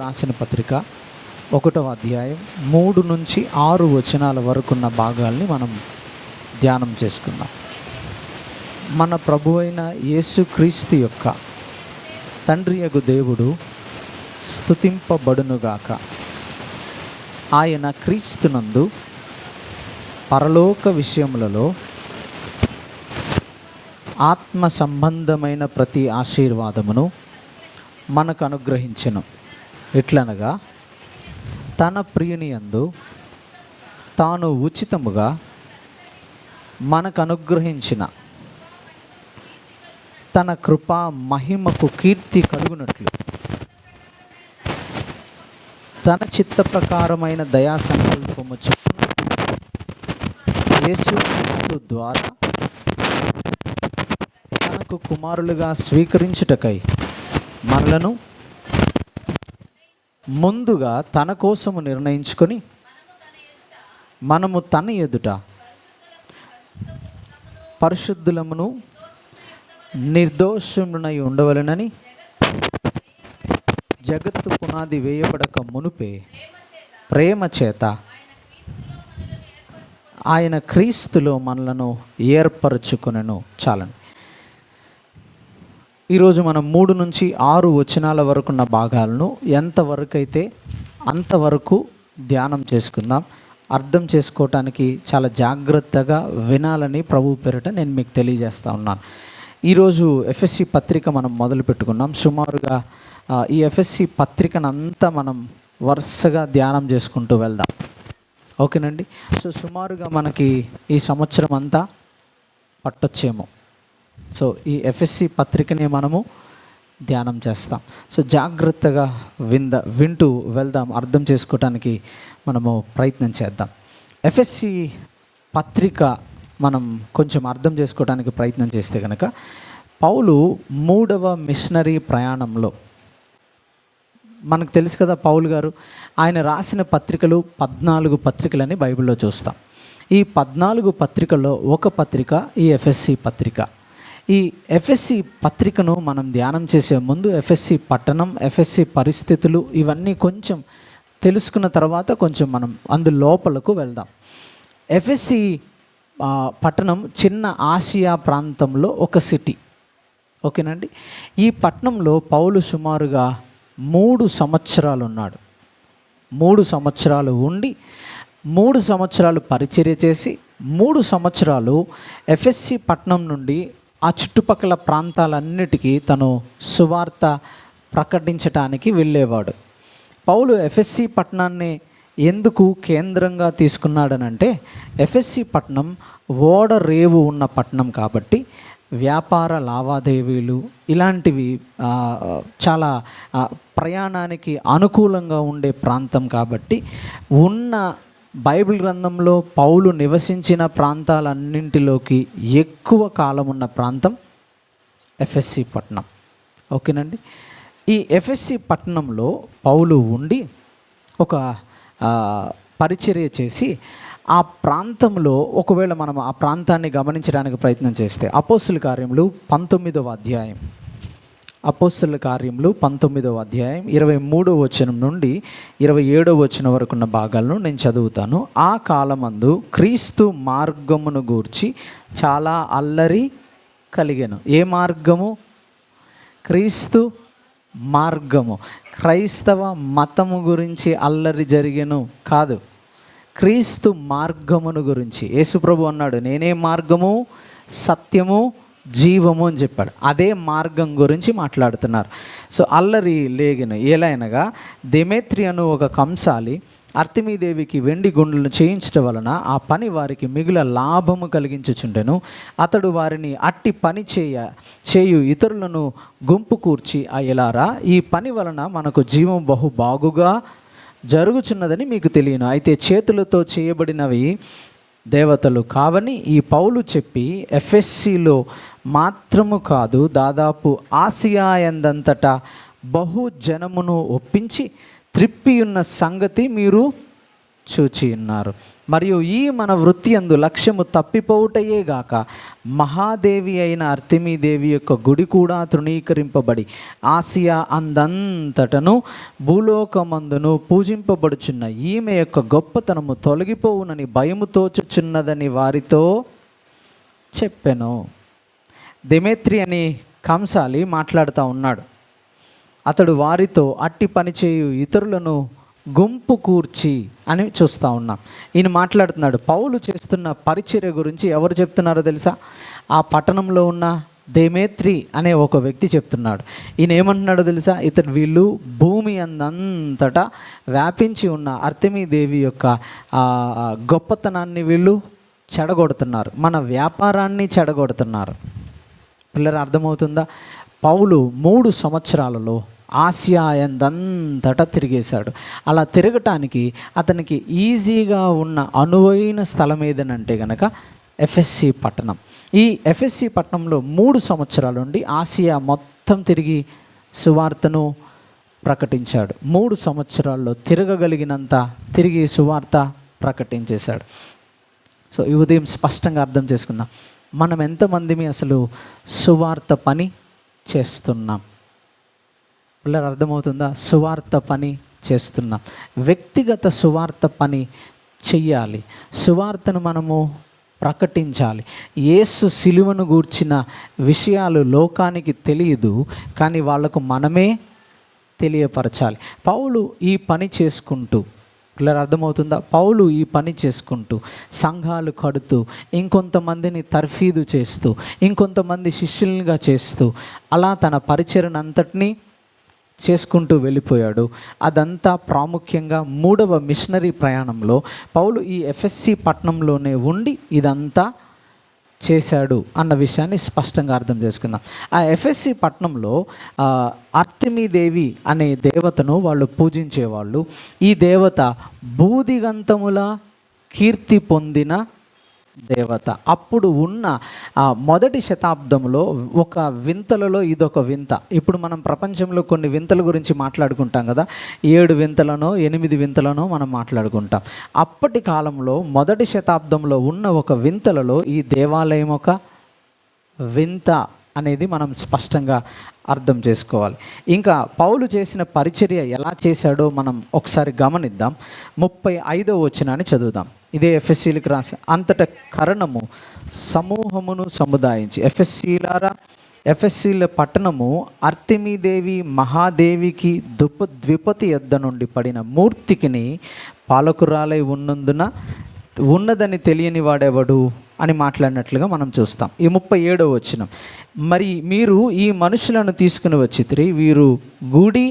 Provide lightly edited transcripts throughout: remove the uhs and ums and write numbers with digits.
రాసిన పత్రిక 1వ అధ్యాయం 3 నుంచి 6 వచనాల వరకున్న భాగాల్ని మనం ధ్యానం చేసుకుందాం. మన ప్రభు అయిన యేసుక్రీస్తు యొక్క తండ్రియగు దేవుడు స్తుతింపబడునుగాక. ఆయన క్రీస్తునందు పరలోక విషయములలో ఆత్మ సంబంధమైన ప్రతి ఆశీర్వాదమును మనకు అనుగ్రహించెను. ఎట్లనగా తన ప్రియుని యందు తాను ఉచితముగా మనకు అనుగ్రహించిన తన కృపా మహిమకు కీర్తి కలుగునట్లు తన చిత్త ప్రకారమైన దయా సంకల్పము చొప్పున యేసుక్రీస్తు ద్వారా తనకు కుమారులుగా స్వీకరించుటకై మనలను ముందుగా తన కోసము నిర్ణయించుకొని మనము తన ఎదుట పరిశుద్ధులమును నిర్దోషమునై ఉండవలెనని జగత్తు పునాది వేయబడక మునుపే ప్రేమ చేత ఆయన క్రీస్తులో మనలను ఏర్పరచుకొనెను. చాలండి. ఈరోజు మనం 3 నుంచి 6 వచనాల వరకున్న భాగాలను ఎంతవరకు అయితే అంతవరకు ధ్యానం చేసుకుందాం. అర్థం చేసుకోవటానికి చాలా జాగ్రత్తగా వినాలని ప్రభు పేరిట నేను మీకు తెలియజేస్తూ ఉన్నాను. ఈరోజు ఎఫ్ఎస్సి పత్రిక మనం మొదలు పెట్టుకున్నాం. సుమారుగా ఈ ఎఫ్ఎస్సి పత్రికను అంతా మనం వరుసగా ధ్యానం చేసుకుంటూ వెళ్దాం. ఓకేనండి. సో సుమారుగా మనకి ఈ సంవత్సరం అంతా పట్టొచ్చేమో. సో ఈ ఎఫ్ఎస్సి పత్రికని మనము ధ్యానం చేస్తాం. సో జాగ్రత్తగా వింటూ వెళ్దాం. అర్థం చేసుకోవటానికి మనము ప్రయత్నం చేద్దాం. ఎఫ్ఎస్సి పత్రిక మనం కొంచెం అర్థం చేసుకోవడానికి ప్రయత్నం చేస్తే కనుక పౌలు 3వ మిషనరీ ప్రయాణంలో, మనకు తెలుసు కదా పౌలు గారు ఆయన రాసిన పత్రికలు 14 పత్రికలని బైబిల్లో చూస్తాం. ఈ 14 పత్రికల్లో ఒక పత్రిక ఈ ఎఫ్ఎస్సి పత్రిక. ఈ ఎఫ్ఎస్సి పత్రికను మనం ధ్యానం చేసే ముందు ఎఫ్ఎస్సి పట్టణం, ఎఫ్ఎస్సి పరిస్థితులు ఇవన్నీ కొంచెం తెలుసుకున్న తర్వాత కొంచెం మనం లోపలకు వెళ్దాం. ఎఫ్ఎస్సి పట్టణం చిన్న ఆసియా ప్రాంతంలో ఒక సిటీ. ఓకేనండి. ఈ పట్టణంలో పౌలు సుమారుగా 3 సంవత్సరాలు ఉన్నాడు. 3 సంవత్సరాలు ఉండి 3 సంవత్సరాలు పరిచర్య చేసి 3 సంవత్సరాలు ఎఫ్ఎస్సి పట్టణం నుండి ఆ చుట్టుపక్కల ప్రాంతాలన్నిటికీ తను సువార్త ప్రకటించటానికి వెళ్ళేవాడు. పౌలు ఎఫ్ఎస్సి పట్టణాన్ని ఎందుకు కేంద్రంగా తీసుకున్నాడనంటే ఎఫ్ఎస్సి పట్టణం ఓడరేవు ఉన్న పట్టణం కాబట్టి వ్యాపార లావాదేవీలు ఇలాంటివి చాలా ప్రయాణానికి అనుకూలంగా ఉండే ప్రాంతం కాబట్టి ఉన్న బైబిల్ గ్రంథంలో పౌలు నివసించిన ప్రాంతాలన్నింటిలోకి ఎక్కువ కాలం ఉన్న ప్రాంతం ఎఫ్ఎస్సి పట్టణం. ఓకేనండి. ఈ ఎఫ్ఎస్సి పట్టణంలో పౌలు ఉండి ఒక పరిచర్య చేసి ఆ ప్రాంతంలో ఒకవేళ మనం ఆ ప్రాంతాన్ని గమనించడానికి ప్రయత్నం చేస్తే అపోస్తుల కార్యములు 19వ అధ్యాయం 19వ అధ్యాయం 23వ వచనం నుండి 27వ వచనం వరకు ఉన్న భాగాలను నేను చదువుతాను. ఆ కాలమందు క్రీస్తు మార్గమును గూర్చి చాలా అల్లరి కలిగెను. ఏ మార్గము? క్రీస్తు మార్గము. క్రైస్తవ మతము గురించి అల్లరి జరిగెను కాదు, క్రీస్తు మార్గమును గురించి. యేసుప్రభు అన్నాడు, నేనే మార్గము సత్యము జీవము అని చెప్పాడు. అదే మార్గం గురించి మాట్లాడుతున్నారు. సో అల్లరి లేగిన ఎలాగనగా దెమేత్రియను ఒక కంసాలి అర్తిమీదేవికి వెండి గుండ్లను చేయించడం వలన ఆ పని వారికి మిగుల లాభము కలిగించుచుండెను. అతడు వారిని అట్టి పని చేయు ఇతరులను గుంపు కూర్చి అయ్యలారా, ఈ పని వలన మనకు జీవం బహు బాగుగా జరుగుచున్నదని మీకు తెలియను. అయితే చేతులతో చేయబడినవి దేవతలు కావని ఈ పౌలు చెప్పి ఎఫ్ఎస్సిలో మాత్రము కాదు, దాదాపు ఆసియా ఎందంతటా బహు జనమును ఒప్పించి త్రిప్పియున్న సంగతి మీరు చూచి ఉన్నారు. మరియు ఈ మన వృత్తి యందు లక్ష్యము తప్పిపోవుటయే గాక మహాదేవి అయిన అర్తిమీదేవి యొక్క గుడి కూడా తృణీకరింపబడి ఆసియా అందంతటను భూలోకమందును పూజింపబడుచున్న ఈమె యొక్క గొప్పతనము తొలగిపోవునని భయము తోచుచున్నదని వారితో చెప్పెను. దెమేత్రి అని కంసాలి మాట్లాడుతూ ఉన్నాడు. అతడు వారితో అట్టి పనిచేయు ఇతరులను గుంపు కూర్చి అని చూస్తూ ఉన్నాం. ఈయన మాట్లాడుతున్నాడు. పౌలు చేస్తున్న పరిచర్య గురించి ఎవరు చెప్తున్నారో తెలుసా? ఆ పట్టణంలో ఉన్న దెమేత్రి అనే ఒక వ్యక్తి చెప్తున్నాడు. ఈయన ఏమంటున్నాడో తెలుసా? వీళ్ళు భూమి అంతటా వ్యాపించి ఉన్న అర్తెమీదేవి యొక్క గొప్పతనాన్ని వీళ్ళు చెడగొడుతున్నారు, మన వ్యాపారాన్ని చెడగొడుతున్నారు. పిల్లలు అర్థమవుతుందా? పౌలు 3 సంవత్సరాలలో ఆసియా అంతటా తిరిగేశాడు. అలా తిరగటానికి అతనికి ఈజీగా ఉన్న అనువైన స్థలం ఏదనంటే కనుక ఎఫెస్సి పట్టణం. ఈ ఎఫెస్సి పట్టణంలో 3 సంవత్సరాల నుండి ఆసియా మొత్తం తిరిగి సువార్తను ప్రకటించాడు. 3 సంవత్సరాల్లో తిరగగలిగినంత తిరిగి సువార్త ప్రకటించేశాడు. సో ఈ ఉదయం స్పష్టంగా అర్థం చేసుకుందాం, మనం ఎంతమందిమి అసలు సువార్త పని చేస్తున్నాం? పిల్లలు అర్థమవుతుందా? సువార్త పని చేస్తున్నాం. వ్యక్తిగత సువార్త పని చెయ్యాలి. సువార్తను మనము ప్రకటించాలి. యేసు సిలువను గూర్చిన విషయాలు లోకానికి తెలియదు, కానీ వాళ్లకు మనమే తెలియపరచాలి. పౌలు ఈ పని చేసుకుంటూ, పిల్లలు అర్థమవుతుందా? పౌలు ఈ పని చేసుకుంటూ సంఘాలు కడుతూ, ఇంకొంతమందిని తర్ఫీదు చేస్తూ, ఇంకొంతమంది శిష్యులుగా చేస్తూ, అలా తన పరిచర్యను అంతటినీ చేసుకుంటూ వెళ్ళిపోయాడు. అదంతా ప్రాముఖ్యంగా 3వ మిషనరీ ప్రయాణంలో పౌలు ఈ ఎఫెస్సి పట్టణంలోనే ఉండి ఇదంతా చేశాడు అన్న విషయాన్ని స్పష్టంగా అర్థం చేసుకుందాం. ఆ ఎఫెస్సి పట్టణంలో అర్తెమీదేవి అనే దేవతను వాళ్ళు పూజించేవాళ్ళు. ఈ దేవత బూదిగంతముల కీర్తి పొందిన దేవత. అప్పుడు ఉన్న మొదటి శతాబ్దంలో ఒక వింతలలో ఇదొక వింత. ఇప్పుడు మనం ప్రపంచంలో కొన్ని వింతల గురించి మాట్లాడుకుంటాం కదా, 7 వింతలనో 8 వింతలనో మనం మాట్లాడుకుంటాం. అప్పటి కాలంలో మొదటి శతాబ్దంలో ఉన్న ఒక వింతలలో ఈ దేవాలయం ఒక వింత అనేది మనం స్పష్టంగా అర్థం చేసుకోవాలి. ఇంకా పౌలు చేసిన పరిచర్య ఎలా చేశాడో మనం ఒకసారి గమనిద్దాం. 35వ వచనాన్ని చదువుదాం. ఇదే ఎఫెస్సీలకు రాసి, అంతట కరణము సమూహమును సముదాయించి, ఎఫెస్సీల పట్టణము అర్తెమీదేవి మహాదేవికి ద్విపతి యొద్ద నుండి పడిన మూర్తికిని పాలకురాలై ఉన్నదని తెలియని వాడెవడు అని మాట్లాడినట్లుగా మనం చూస్తాం. ఈ 37వ వచనం, మరి మీరు ఈ మనుషులను తీసుకుని వచ్చితిరి, వీరు గుడి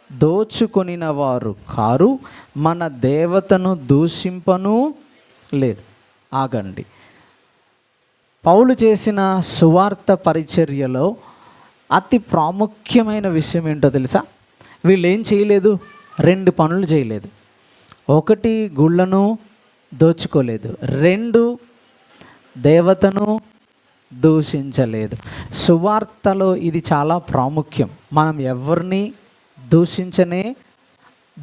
దోచుకొనిన వారు కారు, మన దేవతను దూషింపను లేదు. ఆగండి. పౌలు చేసిన సువార్త పరిచర్యలో అతి ప్రాముఖ్యమైన విషయం ఏంటో తెలుసా? వీళ్ళు ఏం చేయలేదు, 2 పనులు చేయలేదు. 1, గుళ్ళను దోచుకోలేదు. 2, దేవతను దూషించలేదు. సువార్తలో ఇది చాలా ప్రాముఖ్యం. మనం ఎవరిని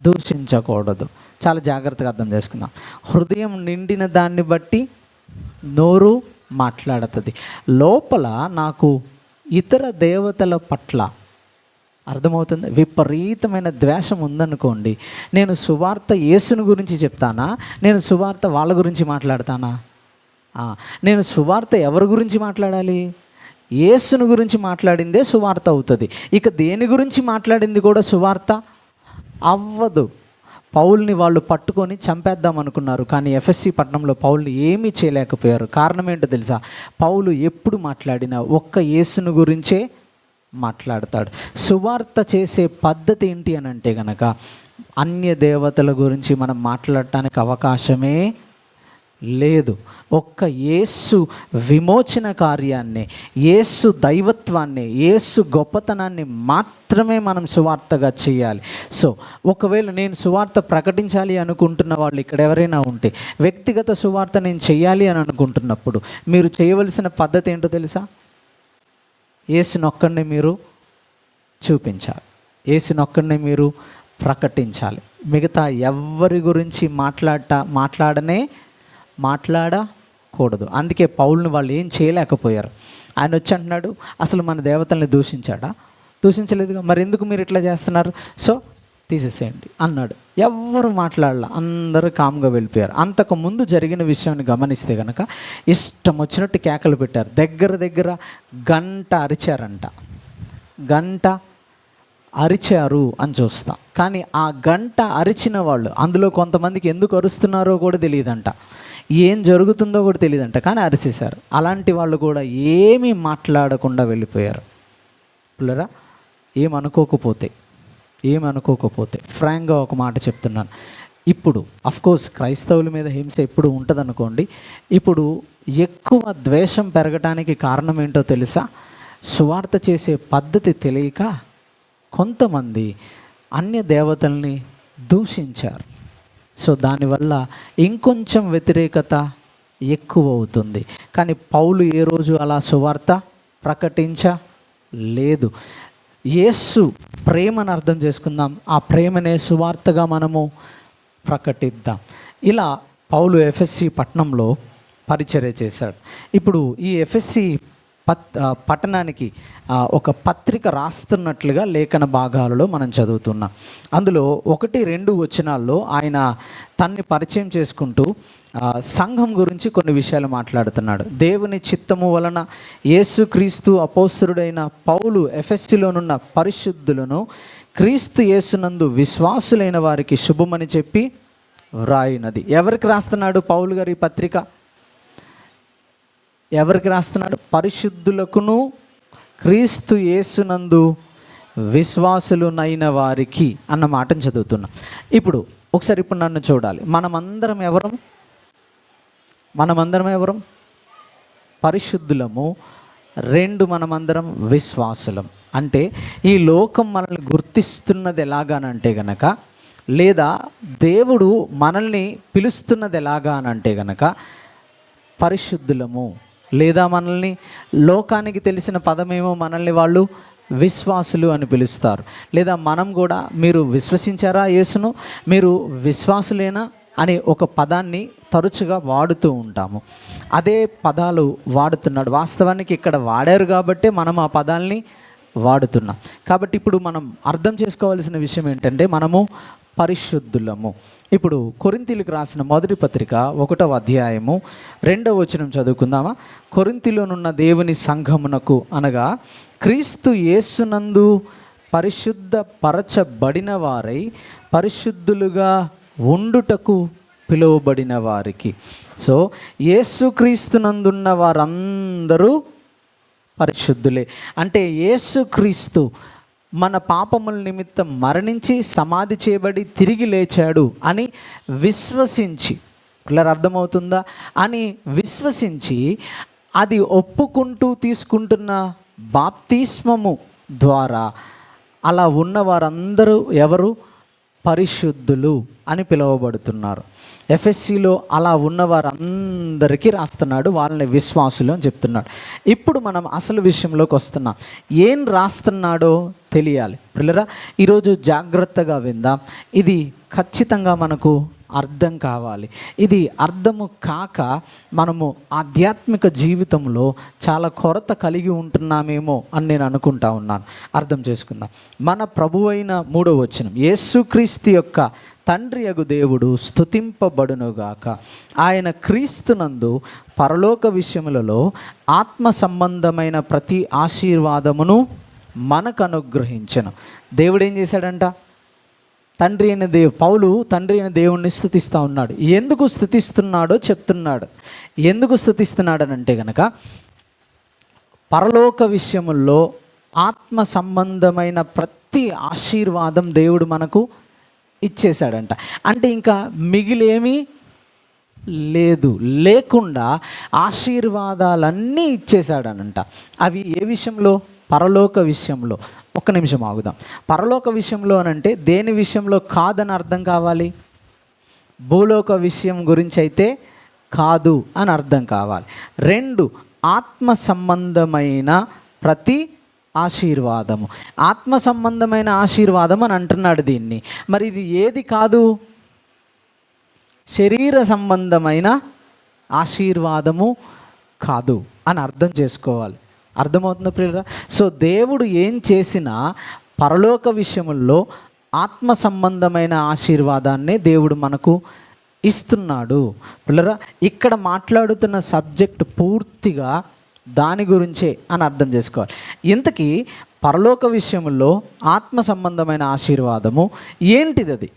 దూషించకూడదు. చాలా జాగ్రత్తగా అర్థం చేసుకుందాం. హృదయం నిండిన దాన్ని బట్టి నోరు మాట్లాడుతుంది. లోపల నాకు ఇతర దేవతల పట్ల అర్థమవుతుంది విపరీతమైన ద్వేషం ఉందనుకోండి, నేను సువార్త యేసుని గురించి చెప్తానా, నేను సువార్త వాళ్ళ గురించి మాట్లాడతానా? నేను సువార్త ఎవరి గురించి మాట్లాడాలి? యేసుని గురించి మాట్లాడిందే సువార్త అవుతుంది. ఇక దేని గురించి మాట్లాడింది కూడా సువార్త అవ్వదు. పౌల్ని వాళ్ళు పట్టుకొని చంపేద్దాం అనుకున్నారు, కానీ ఎఫెస్సి పట్టణంలో పౌల్ని ఏమీ చేయలేకపోయారు. కారణం ఏంటో తెలుసా? పౌలు ఎప్పుడు మాట్లాడినా ఒక్క యేసుని గురించే మాట్లాడతాడు. సువార్త చేసే పద్ధతి ఏంటి అని అంటే కనుక, అన్య దేవతల గురించి మనం మాట్లాడటానికి అవకాశమే లేదు. ఒక్క యేసు విమోచన కార్యాన్ని, యేసు దైవత్వాన్ని, యేసు గొప్పతనాన్ని మాత్రమే మనం సువార్తగా చేయాలి. సో ఒకవేళ నేను సువార్త ప్రకటించాలి అనుకుంటున్న వాళ్ళు ఇక్కడ ఎవరైనా ఉంటే, వ్యక్తిగత సువార్త నేను చేయాలి అని అనుకుంటున్నప్పుడు మీరు చేయవలసిన పద్ధతి ఏంటో తెలుసా? యేసునొక్కడిని మీరు చూపించాలి, యేసునొక్కడిని మీరు ప్రకటించాలి. మిగతా ఎవ్వరి గురించి మాట్లాడకూడదు. అందుకే పౌలుని వాళ్ళు ఏం చేయలేకపోయారు. ఆయన వచ్చి అంటున్నాడు, అసలు మన దేవతల్ని దూషించాడా? దూషించలేదుగా, మరి ఎందుకు మీరు ఇట్లా చేస్తున్నారు? సో తీసేసేయండి అన్నాడు. ఎవ్వరు మాట్లాడాల, అందరూ కామ్గా వెళ్ళిపోయారు. అంతకు ముందు జరిగిన విషయాన్ని గమనిస్తే కనుక ఇష్టం వచ్చినట్టు కేకలు పెట్టారు. దగ్గర గంట అరిచారు అని చూస్తాం. కానీ ఆ గంట అరిచిన వాళ్ళు, అందులో కొంతమందికి ఎందుకు అరుస్తున్నారో కూడా తెలియదంట, ఏం జరుగుతుందో కూడా తెలియదంట, కానీ అరిచేశారు. అలాంటి వాళ్ళు కూడా ఏమీ మాట్లాడకుండా వెళ్ళిపోయారు. పిల్లరా, ఏమనుకోకపోతే ఫ్రాంక్గా ఒక మాట చెప్తున్నాను. ఇప్పుడు అఫ్కోర్స్ క్రైస్తవుల మీద హింస ఎప్పుడు ఉంటుంది అనుకోండి. ఇప్పుడు ఎక్కువ ద్వేషం పెరగటానికి కారణం ఏంటో తెలుసా? సువార్త చేసే పద్ధతి తెలియక కొంతమంది అన్య దేవతల్ని దూషించారు. సో దానివల్ల ఇంకొంచెం వ్యతిరేకత ఎక్కువ అవుతుంది. కానీ పౌలు ఏ రోజు అలా సువార్త ప్రకటించలేదు. యేసు ప్రేమను అర్థం చేసుకుందాం, ఆ ప్రేమనే సువార్తగా మనము ప్రకటిద్దాం. ఇలా పౌలు ఎఫెస్సి పట్టణంలో పరిచర్య చేశాడు. ఇప్పుడు ఈ ఎఫెస్సి పట్టణానికి ఒక పత్రిక రాస్తున్నట్లుగా లేఖన భాగాలలో మనం చదువుతున్నాం. అందులో 1-2 వచనాల్లో ఆయన తన్ని పరిచయం చేసుకుంటూ సంఘం గురించి కొన్ని విషయాలు మాట్లాడుతున్నాడు. దేవుని చిత్తము వలన యేసుక్రీస్తు అపోస్తలుడైన పౌలు ఎఫెస్సిలోనున్న పరిశుద్ధులను క్రీస్తు యేసునందు విశ్వాసులైన వారికి శుభమని చెప్పి వ్రాయినది. ఎవరికి రాస్తున్నాడు పౌలు గారు ఈ పత్రిక? ఎవరికి రాస్తున్నాడు? పరిశుద్ధులకును క్రీస్తు యేసునందు విశ్వాసులునైన వారికి అన్న మాటను చదువుతున్నాం. ఇప్పుడు నన్ను చూడాలి. మనమందరం ఎవరం? పరిశుద్ధులము. 2 మనమందరం విశ్వాసులం. అంటే ఈ లోకం మనల్ని గుర్తిస్తున్నది ఎలాగానంటే గనక, లేదా దేవుడు మనల్ని పిలుస్తున్నది ఎలాగానంటే గనక పరిశుద్ధులము, లేదా మనల్ని లోకానికి తెలిసిన పదమేమో మనల్ని వాళ్ళు విశ్వాసులు అని పిలుస్తారు. లేదా మనం కూడా, మీరు విశ్వసించారా యేసును, మీరు విశ్వాసులేనా అనే ఒక పదాన్ని తరచుగా వాడుతూ ఉంటాము. అదే పదాలు వాడుతున్నాడు. వాస్తవానికి ఇక్కడ వాడారు కాబట్టి మనం ఆ పదాల్ని వాడుతున్నాం. కాబట్టి ఇప్పుడు మనం అర్థం చేసుకోవాల్సిన విషయం ఏంటంటే, మనము పరిశుద్ధులము. ఇప్పుడు కొరింథీయులకు రాసిన మొదటి పత్రిక 1వ అధ్యాయము 2వ వచనం చదువుకుందామా? కొరింథీలోనున్న దేవుని సంఘమునకు, అనగా క్రీస్తు యేసునందు పరిశుద్ధ పరచబడిన వారై పరిశుద్ధులుగా ఉండుటకు పిలువబడిన వారికి. సో యేసుక్రీస్తునందున్న వారందరూ పరిశుద్ధులే. అంటే యేసుక్రీస్తు మన పాపముల నిమిత్తం మరణించి సమాధి చేయబడి తిరిగి లేచాడు అని విశ్వసించి, పిల్లలు అర్థమవుతుందా? అని విశ్వసించి అది ఒప్పుకుంటూ తీసుకుంటున్న బాప్తిస్మము ద్వారా అలా ఉన్న వారందరూ ఎవరు? పరిశుద్ధులు అని పిలువబడుతున్నారు. ఎఫెస్సిలో అలా ఉన్న వారందరికీ రాస్తున్నాడు, వాళ్ళని విశ్వాసులు అని చెప్తున్నాడు. ఇప్పుడు మనం అసలు విషయంలోకి వస్తున్నాం. ఏం రాస్తున్నాడో తెలియాలి. పిల్లరా, ఈరోజు జాగ్రత్తగా విందాం. ఇది ఖచ్చితంగా మనకు అర్థం కావాలి. ఇది అర్థము కాక మనము ఆధ్యాత్మిక జీవితంలో చాలా కొరత కలిగి ఉంటున్నామేమో అని నేను అనుకుంటా ఉన్నాను. అర్థం చేసుకుందాం. మన ప్రభువైన 3వ వచనం, యేసుక్రీస్తు యొక్క తండ్రి యగు దేవుడు స్తుతింపబడునుగాక. ఆయన క్రీస్తునందు పరలోక విషయములలో ఆత్మ సంబంధమైన ప్రతి ఆశీర్వాదమును మనకు అనుగ్రహించను. దేవుడు ఏం చేశాడంట? పౌలు తండ్రి అయిన దేవుణ్ణి స్తుతిస్తూ ఉన్నాడు. ఎందుకు స్తుతిస్తున్నాడో చెప్తున్నాడు. ఎందుకు స్తుతిస్తున్నాడనంటే గనక, పరలోక విషయముల్లో ఆత్మ సంబంధమైన ప్రతి ఆశీర్వాదం దేవుడు మనకు ఇచ్చేశాడంట. అంటే ఇంకా మిగిలేమీ లేకుండా ఆశీర్వాదాలన్నీ ఇచ్చేశాడనంట. అవి ఏ విషయంలో? పరలోక విషయంలో. ఒక్క నిమిషం ఆగుదాం. పరలోక విషయంలో అనంటే దేని విషయంలో కాదని అర్థం కావాలి? భూలోక విషయం గురించి అయితే కాదు అని అర్థం కావాలి. 2, ఆత్మ సంబంధమైన ప్రతి ఆశీర్వాదము, ఆత్మ సంబంధమైన ఆశీర్వాదం అని అంటున్నాడు దీన్ని. మరి ఇది ఏది కాదు? శరీర సంబంధమైన ఆశీర్వాదము కాదు అని అర్థం చేసుకోవాలి. అర్థమవుతుందా ప్రియులారా? సో దేవుడు ఏం చేసినా పరలోక విషయముల్లో ఆత్మ సంబంధమైన ఆశీర్వాదాన్నే దేవుడు మనకు ఇస్తున్నాడు. పిల్లరా, ఇక్కడ మాట్లాడుతున్న సబ్జెక్ట్ పూర్తిగా దాని గురించే అని అర్థం చేసుకోవాలి. ఇంతకీ పరలోక విషయంలో ఆత్మ సంబంధమైన ఆశీర్వాదము ఏంటిది? అది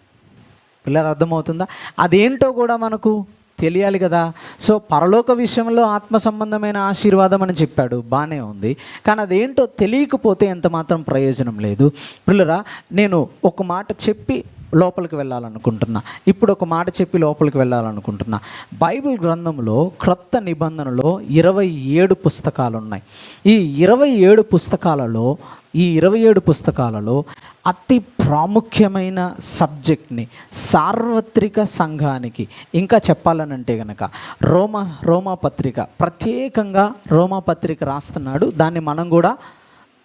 పిల్లలు అర్థమవుతుందా? అదేంటో కూడా మనకు తెలియాలి కదా. సో పరలోక విషయంలో ఆత్మ సంబంధమైన ఆశీర్వాదం అని చెప్పాడు, బాగానే ఉంది. కానీ అదేంటో తెలియకపోతే ఎంత మాత్రం ప్రయోజనం లేదు. పిల్లరా, నేను ఒక మాట చెప్పి లోపలికి వెళ్ళాలనుకుంటున్నా. ఇప్పుడు ఒక మాట చెప్పి లోపలికి వెళ్ళాలనుకుంటున్నా. బైబిల్ గ్రంథంలో క్రొత్త నిబంధనలో 27 పుస్తకాలు ఉన్నాయి. ఈ 27 పుస్తకాలలో అతి ప్రాముఖ్యమైన సబ్జెక్ట్ని సార్వత్రిక సంఘానికి, ఇంకా చెప్పాలనంటే కనుక రోమా పత్రిక, ప్రత్యేకంగా రోమా పత్రిక రాస్తున్నాడు. దాన్ని మనం కూడా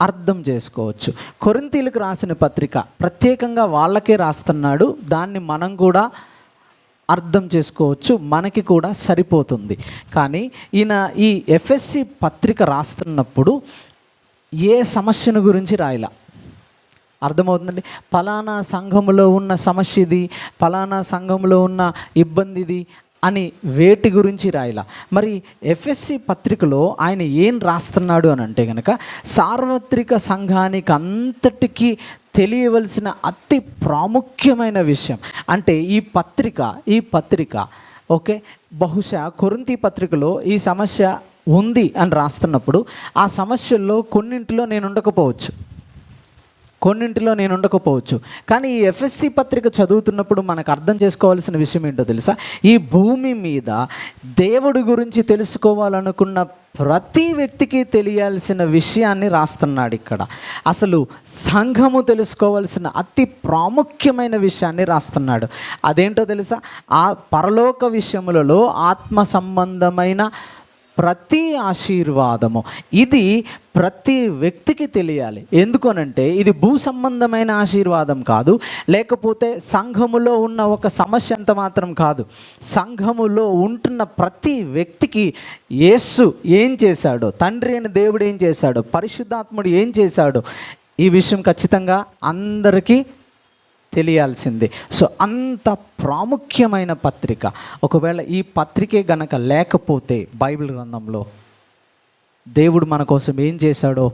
అర్థం చేసుకోవచ్చు. కొరింథీయులకు రాసిన పత్రిక ప్రత్యేకంగా వాళ్ళకే రాస్తున్నాడు. దాన్ని మనం కూడా అర్థం చేసుకోవచ్చు, మనకి కూడా సరిపోతుంది. కానీ ఈయన ఈ ఎఫ్ఎస్సి పత్రిక రాస్తున్నప్పుడు ఏ సమస్యను గురించి రాయలా. అర్థమవుతుందండి? ఫలానా సంఘములో ఉన్న సమస్య ఇది, ఫలానా సంఘంలో ఉన్న ఇబ్బంది ఇది అని వేటి గురించి రాయలా. మరి ఎఫ్ఎస్సి పత్రికలో ఆయన ఏం రాస్తున్నాడు అని అంటే కనుక సార్వత్రిక సంఘానికి అంతటికీ తెలియవలసిన అతి ప్రాముఖ్యమైన విషయం. అంటే ఈ పత్రిక ఓకే, బహుశా కొరింథీ పత్రికలో ఈ సమస్య ఉంది అని రాస్తున్నప్పుడు ఆ సమస్యల్లో కొన్నింటిలో నేను ఉండకపోవచ్చు. కానీ ఈ ఎఫ్ఎస్సి పత్రిక చదువుతున్నప్పుడు మనకు అర్థం చేసుకోవాల్సిన విషయం ఏంటో తెలుసా? ఈ భూమి మీద దేవుడి గురించి తెలుసుకోవాలనుకున్న ప్రతి వ్యక్తికి తెలియాల్సిన విషయాన్ని రాస్తున్నాడు ఇక్కడ. అసలు సంఘము తెలుసుకోవాల్సిన అతి ప్రాముఖ్యమైన విషయాన్ని రాస్తున్నాడు. అదేంటో తెలుసా? ఆ పరలోక విషయములలో ఆత్మ సంబంధమైన ప్రతి ఆశీర్వాదము ఇది ప్రతి వ్యక్తికి తెలియాలి. ఎందుకనంటే ఇది భూ సంబంధమైన ఆశీర్వాదం కాదు, లేకపోతే సంఘములో ఉన్న ఒక సమస్య అంత మాత్రం కాదు. సంఘములో ఉంటున్న ప్రతి వ్యక్తికి యేసు ఏం చేశాడో, తండ్రి అయిన దేవుడు ఏం చేశాడో, పరిశుద్ధాత్ముడు ఏం చేశాడో ఈ విషయం ఖచ్చితంగా అందరికీ తెలియాల్సిందే. సో అంత ప్రాముఖ్యమైన పత్రిక. ఒకవేళ ఈ పత్రికే గనక లేకపోతే బైబిల్ గ్రంథంలో దేవుడు మన కోసం ఏం చేశాడో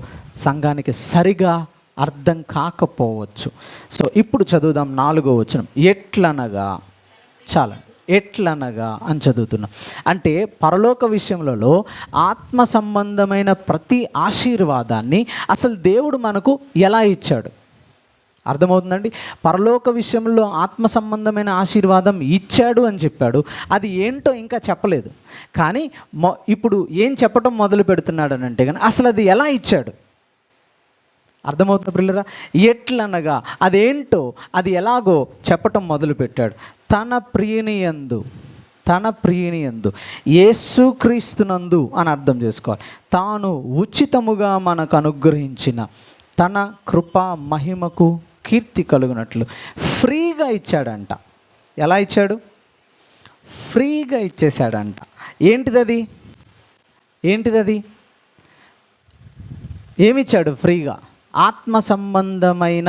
సంఘానికి సరిగా అర్థం కాకపోవచ్చు. సో ఇప్పుడు చదువుదాం 4వ వచనం. ఎట్లనగా అని చదువుతున్నాం. అంటే పరలోక విషయములలో ఆత్మ సంబంధమైన ప్రతి ఆశీర్వాదాన్ని అసలు దేవుడు మనకు ఎలా ఇచ్చాడు? అర్థమవుతుందండి? పరలోక విషయంలో ఆత్మ సంబంధమైన ఆశీర్వాదం ఇచ్చాడు అని చెప్పాడు. అది ఏంటో ఇంకా చెప్పలేదు. కానీ ఇప్పుడు ఏం చెప్పటం మొదలు పెడుతున్నాడు అని అంటే కానీ అసలు అది ఎలా ఇచ్చాడు? అర్థమవుతుంది పిల్లరా? ఎట్లనగా అదేంటో, అది ఎలాగో చెప్పటం మొదలుపెట్టాడు. తన ప్రియుని యందు యేసుక్రీస్తునందు అని అర్థం చేసుకోవాలి. తాను ఉచితముగా మనకు అనుగ్రహించిన తన కృపా మహిమకు కీర్తి కలుగునట్లు ఫ్రీగా ఇచ్చాడంట. ఎలా ఇచ్చాడు? ఫ్రీగా ఇచ్చేశాడంట. ఏంటిదది? ఏమిచ్చాడు ఫ్రీగా? ఆత్మ సంబంధమైన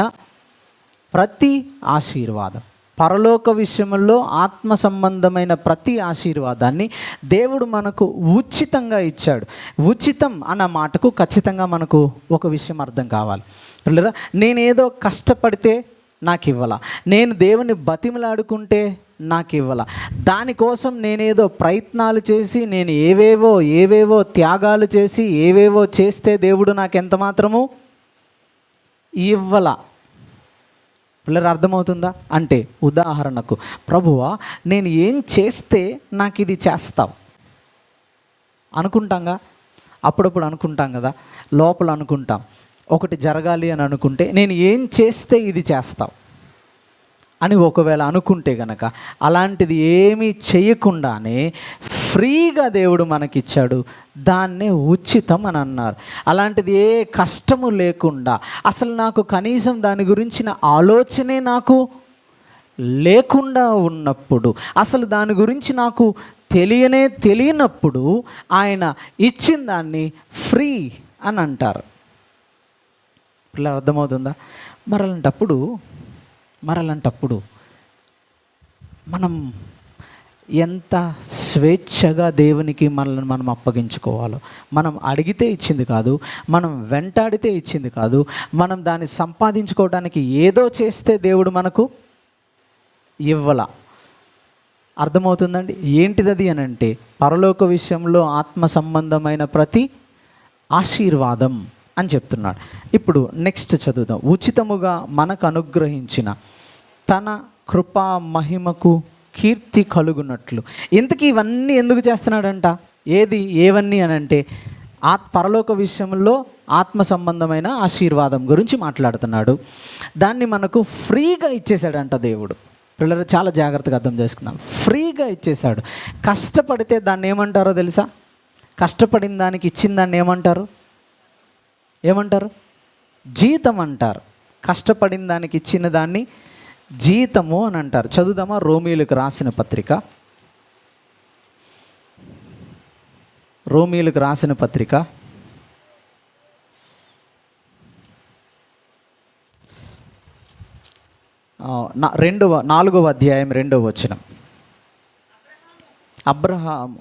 ప్రతి ఆశీర్వాదం. పరలోక విషయంలో ఆత్మ సంబంధమైన ప్రతి ఆశీర్వాదాన్ని దేవుడు మనకు ఉచితంగా ఇచ్చాడు. ఉచితం అన్న మాటకు ఖచ్చితంగా మనకు ఒక విషయం అర్థం కావాలి. పిల్లరా, నేనేదో కష్టపడితే నాకు ఇవ్వాల, నేను దేవుని బతిమలాడుకుంటే నాకు ఇవ్వాల, దానికోసం నేనేదో ప్రయత్నాలు చేసి నేను ఏవేవో త్యాగాలు చేసి ఏవేవో చేస్తే దేవుడు నాకు ఎంత మాత్రము ఇవ్వాల. పిల్లలు అర్థమవుతుందా? అంటే ఉదాహరణకు, ప్రభువా నేను ఏం చేస్తే నాకు ఇది చేస్తావు అనుకుంటాంగా, అప్పుడప్పుడు అనుకుంటాం కదా, లోపల అనుకుంటాం. ఒకటి జరగాలి అని అనుకుంటే నేను ఏం చేస్తే ఇది చేస్తావు అని ఒకవేళ అనుకుంటే గనక అలాంటిది ఏమీ చేయకుండానే ఫ్రీగా దేవుడు మనకిచ్చాడు. దాన్నే ఉచితం అని అన్నారు. అలాంటిది ఏ కష్టము లేకుండా, అసలు నాకు కనీసం దాని గురించిన ఆలోచనే నాకు లేకుండా ఉన్నప్పుడు, అసలు దాని గురించి నాకు తెలియనప్పుడు ఆయన ఇచ్చిన దాన్ని ఫ్రీ అని అంటారు. పిల్లలు అర్థమవుతుందా? మరలంటప్పుడు మనం ఎంత స్వేచ్ఛగా దేవునికి మనల్ని మనం అప్పగించుకోవాలో. మనం అడిగితే ఇచ్చింది కాదు, మనం వెంటాడితే ఇచ్చింది కాదు, మనం దాన్ని సంపాదించుకోవడానికి ఏదో చేస్తే దేవుడు మనకు ఇవ్వాల. అర్థమవుతుందండి? ఏంటిది అని అంటే, పరలోక విషయంలో ఆత్మ సంబంధమైన ప్రతి ఆశీర్వాదం అని చెప్తున్నాడు. ఇప్పుడు నెక్స్ట్ చదువుదాం. ఉచితముగా మనకు అనుగ్రహించిన తన కృపా మహిమకు కీర్తి కలుగునట్లు. ఇంతకీ ఇవన్నీ ఎందుకు చేస్తున్నాడంట? ఏవన్నీ అని అంటే, పరలోక విషయంలో ఆత్మ సంబంధమైన ఆశీర్వాదం గురించి మాట్లాడుతున్నాడు. దాన్ని మనకు ఫ్రీగా ఇచ్చేశాడంట దేవుడు. పిల్లలు చాలా జాగ్రత్తగా అర్థం చేసుకుందాం. ఫ్రీగా ఇచ్చేశాడు. కష్టపడితే దాన్ని ఏమంటారో తెలుసా? కష్టపడిన దానికి ఇచ్చిన దాన్ని ఏమంటారు? జీతం అంటారు. కష్టపడిన దానికి ఇచ్చిన దాన్ని జీతము అని అంటారు. చదువుదామా? రోమీయులకు రాసిన పత్రిక 4వ అధ్యాయం 2వ వచనం. అబ్రహాము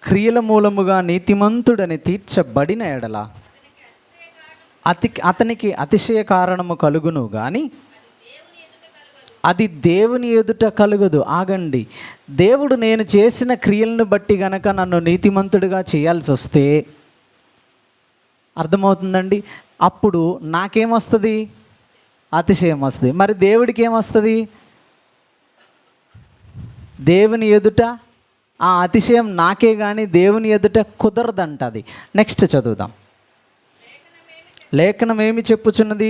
క్రియల మూలముగా నీతిమంతుడని తీర్చబడిన ఎడల అతనికి అతిశయ కారణము కలుగును కానీ అది దేవుని ఎదుట కలుగదు. ఆగండి. దేవుడు నేను చేసిన క్రియలను బట్టి గనక నన్ను నీతిమంతుడిగా చేయాల్సి వస్తే, అర్థమవుతుందండి, అప్పుడు నాకేమొస్తుంది? అతిశయం వస్తుంది. మరి దేవుడికి ఏమొస్తుంది? దేవుని ఎదుట ఆ అతిశయం నాకే కానీ దేవుని ఎదుట కుదరదంటది. నెక్స్ట్ చదువుదాం. లేఖనం ఏమి చెప్పుచున్నది?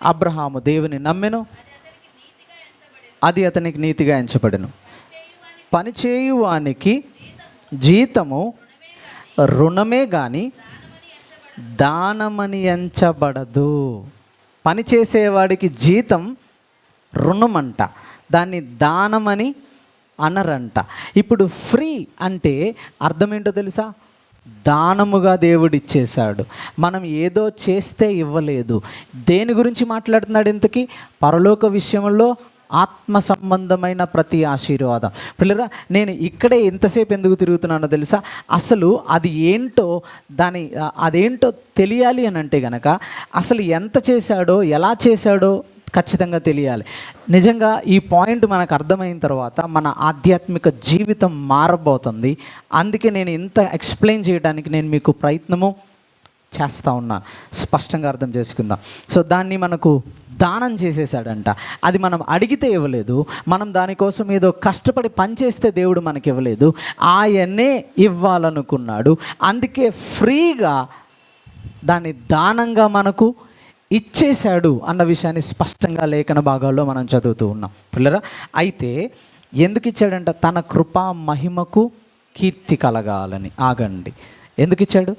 అబ్రహాము దేవుని నమ్మెను, అది అతనికి నీతిగా ఎంచబడెను. పనిచేయువానికి జీతము రుణమే కానీ దానమని ఎంచబడదు. పనిచేసేవాడికి జీతం రుణమంట, దాన్ని దానమని అనరంట. ఇప్పుడు ఫ్రీ అంటే అర్థం ఏంటో తెలుసా? దానముగా దేవుడు ఇచ్చేశాడు. మనం ఏదో చేస్తే ఇవ్వలేదు. దేని గురించి మాట్లాడుతున్నాడు ఇంతకీ? పరలోక విషయంలో ఆత్మ సంబంధమైన ప్రతి ఆశీర్వాదం. పిల్లరా, నేను ఇక్కడే ఎంతసేపు ఎందుకు తిరుగుతున్నానో తెలుసా? అసలు అది ఏంటో అదేంటో తెలియాలి అని అంటే గనక అసలు ఎంత చేశాడో, ఎలా చేశాడో ఖచ్చితంగా తెలియాలి. నిజంగా ఈ పాయింట్ మనకు అర్థమైన తర్వాత మన ఆధ్యాత్మిక జీవితం మారబోతుంది. అందుకే నేను ఇంత ఎక్స్ప్లెయిన్ చేయడానికి నేను మీకు ప్రయత్నము చేస్తూ ఉన్నాను. స్పష్టంగా అర్థం చేసుకుందాం. సో దాన్ని మనకు దానం చేసేసాడంట. అది మనం అడిగితే ఇవ్వలేదు, మనం దానికోసం ఏదో కష్టపడి పనిచేస్తే దేవుడు మనకి ఇవ్వలేదు, ఆయనే ఇవ్వాలనుకున్నాడు. అందుకే ఫ్రీగా దాన్ని దానంగా మనకు ఇచ్చేశాడు అన్న విషయాన్ని స్పష్టంగా లేఖన భాగాల్లో మనం చదువుతూ ఉన్నాం. పిల్లరా, అయితే ఎందుకు ఇచ్చాడంట? తన కృపా మహిమకు కీర్తి కలగాలని. ఆగండి, ఎందుకు ఇచ్చాడు?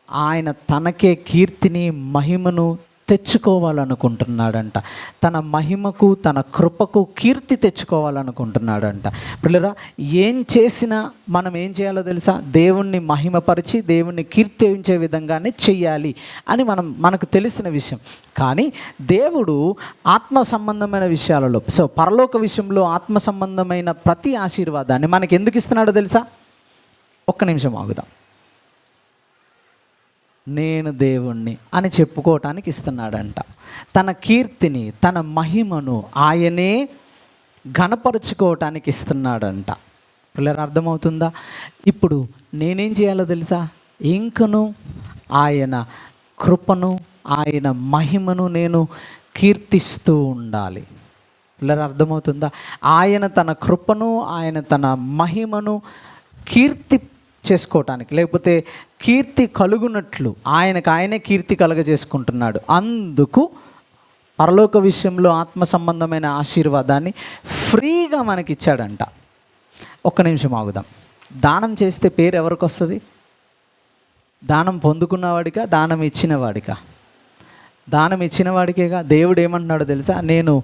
ఆయన తనకే కీర్తిని మహిమను తెచ్చుకోవాలనుకుంటున్నాడంట. తన మహిమకు తన కృపకు కీర్తి తెచ్చుకోవాలనుకుంటున్నాడంట. పిల్లరా, ఏం చేసినా మనం ఏం చేయాలో తెలుసా? దేవుణ్ణి మహిమపరిచి దేవుణ్ణి కీర్తించే విధంగానే చెయ్యాలి అని మనకు తెలిసిన విషయం. కానీ దేవుడు ఆత్మ సంబంధమైన విషయాలలో, సో పరలోక విషయంలో ఆత్మ సంబంధమైన ప్రతి ఆశీర్వాదాన్ని మనకి ఎందుకు ఇస్తున్నాడో తెలుసా? ఒక్క నిమిషం ఆగుదాం. నేను దేవుణ్ణి అని చెప్పుకోవటానికి ఇస్తున్నాడంట. తన కీర్తిని, తన మహిమను ఆయనే ఘనపరుచుకోవటానికి ఇస్తున్నాడంట. పిల్లలు అర్థమవుతుందా? ఇప్పుడు నేనేం చేయాలో తెలుసా? ఇంకను ఆయన కృపను, ఆయన మహిమను నేను కీర్తిస్తూ ఉండాలి. పిల్లలు అర్థమవుతుందా? ఆయన తన కృపను, ఆయన తన మహిమను కీర్తి చేసుకోవటానికి, లేకపోతే కీర్తి కలుగునట్లు ఆయనే కీర్తి కలగజేసుకుంటున్నాడు. అందుకు పరలోక విషయంలో ఆత్మ సంబంధమైన ఆశీర్వాదాన్ని ఫ్రీగా మనకిచ్చాడంట. ఒక్క నిమిషం ఆగుదాం. దానం చేస్తే పేరు ఎవరికి వస్తుంది? దానం పొందుకున్నవాడికా, దానం ఇచ్చినవాడికా? దానం ఇచ్చినవాడికేగా. దేవుడు ఏమంటున్నాడో తెలుసా? నేను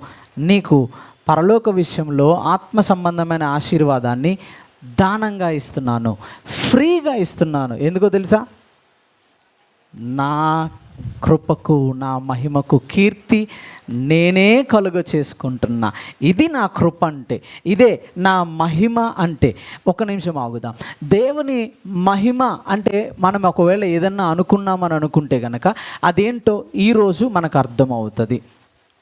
నీకు పరలోక విషయంలో ఆత్మ సంబంధమైన ఆశీర్వాదాన్ని దానంగా ఇస్తున్నాను, ఫ్రీగా ఇస్తున్నాను. ఎందుకో తెలుసా? నా కృపకు, నా మహిమకు కీర్తి నేనే కలుగ చేసుకుంటున్నా. ఇది నా కృప అంటే, ఇదే నా మహిమ అంటే. ఒక నిమిషం ఆగుదాం. దేవుని మహిమ అంటే మనం ఒకవేళ ఏదన్నా అనుకున్నామని అనుకుంటే కనుక అదేంటో ఈరోజు మనకు అర్థమవుతుంది.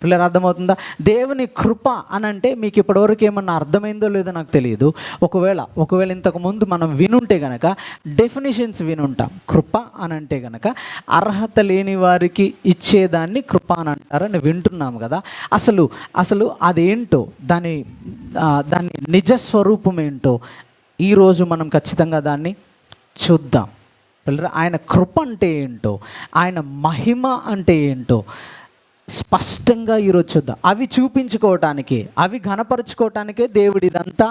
పిల్లలు అర్థమవుతుందా? దేవుని కృప అని అంటే మీకు ఇప్పటివరకు ఏమన్నా అర్థమైందో లేదో నాకు తెలియదు. ఒకవేళ ఇంతకుముందు మనం వినుంటే గనక డెఫినేషన్స్ వినుంటాం. కృప అని అంటే గనక అర్హత లేని వారికి ఇచ్చేదాన్ని కృప అని అంటారని వింటున్నాం కదా. అసలు అదేంటో, దాని నిజస్వరూపం ఏంటో ఈరోజు మనం ఖచ్చితంగా దాన్ని చూద్దాం. పిల్లలు, ఆయన కృప అంటే ఏంటో, ఆయన మహిమ అంటే ఏంటో స్పష్టంగా ఈరోజు చూద్దాం. అవి చూపించుకోవటానికి, అవి ఘనపరుచుకోవటానికే దేవుడు ఇదంతా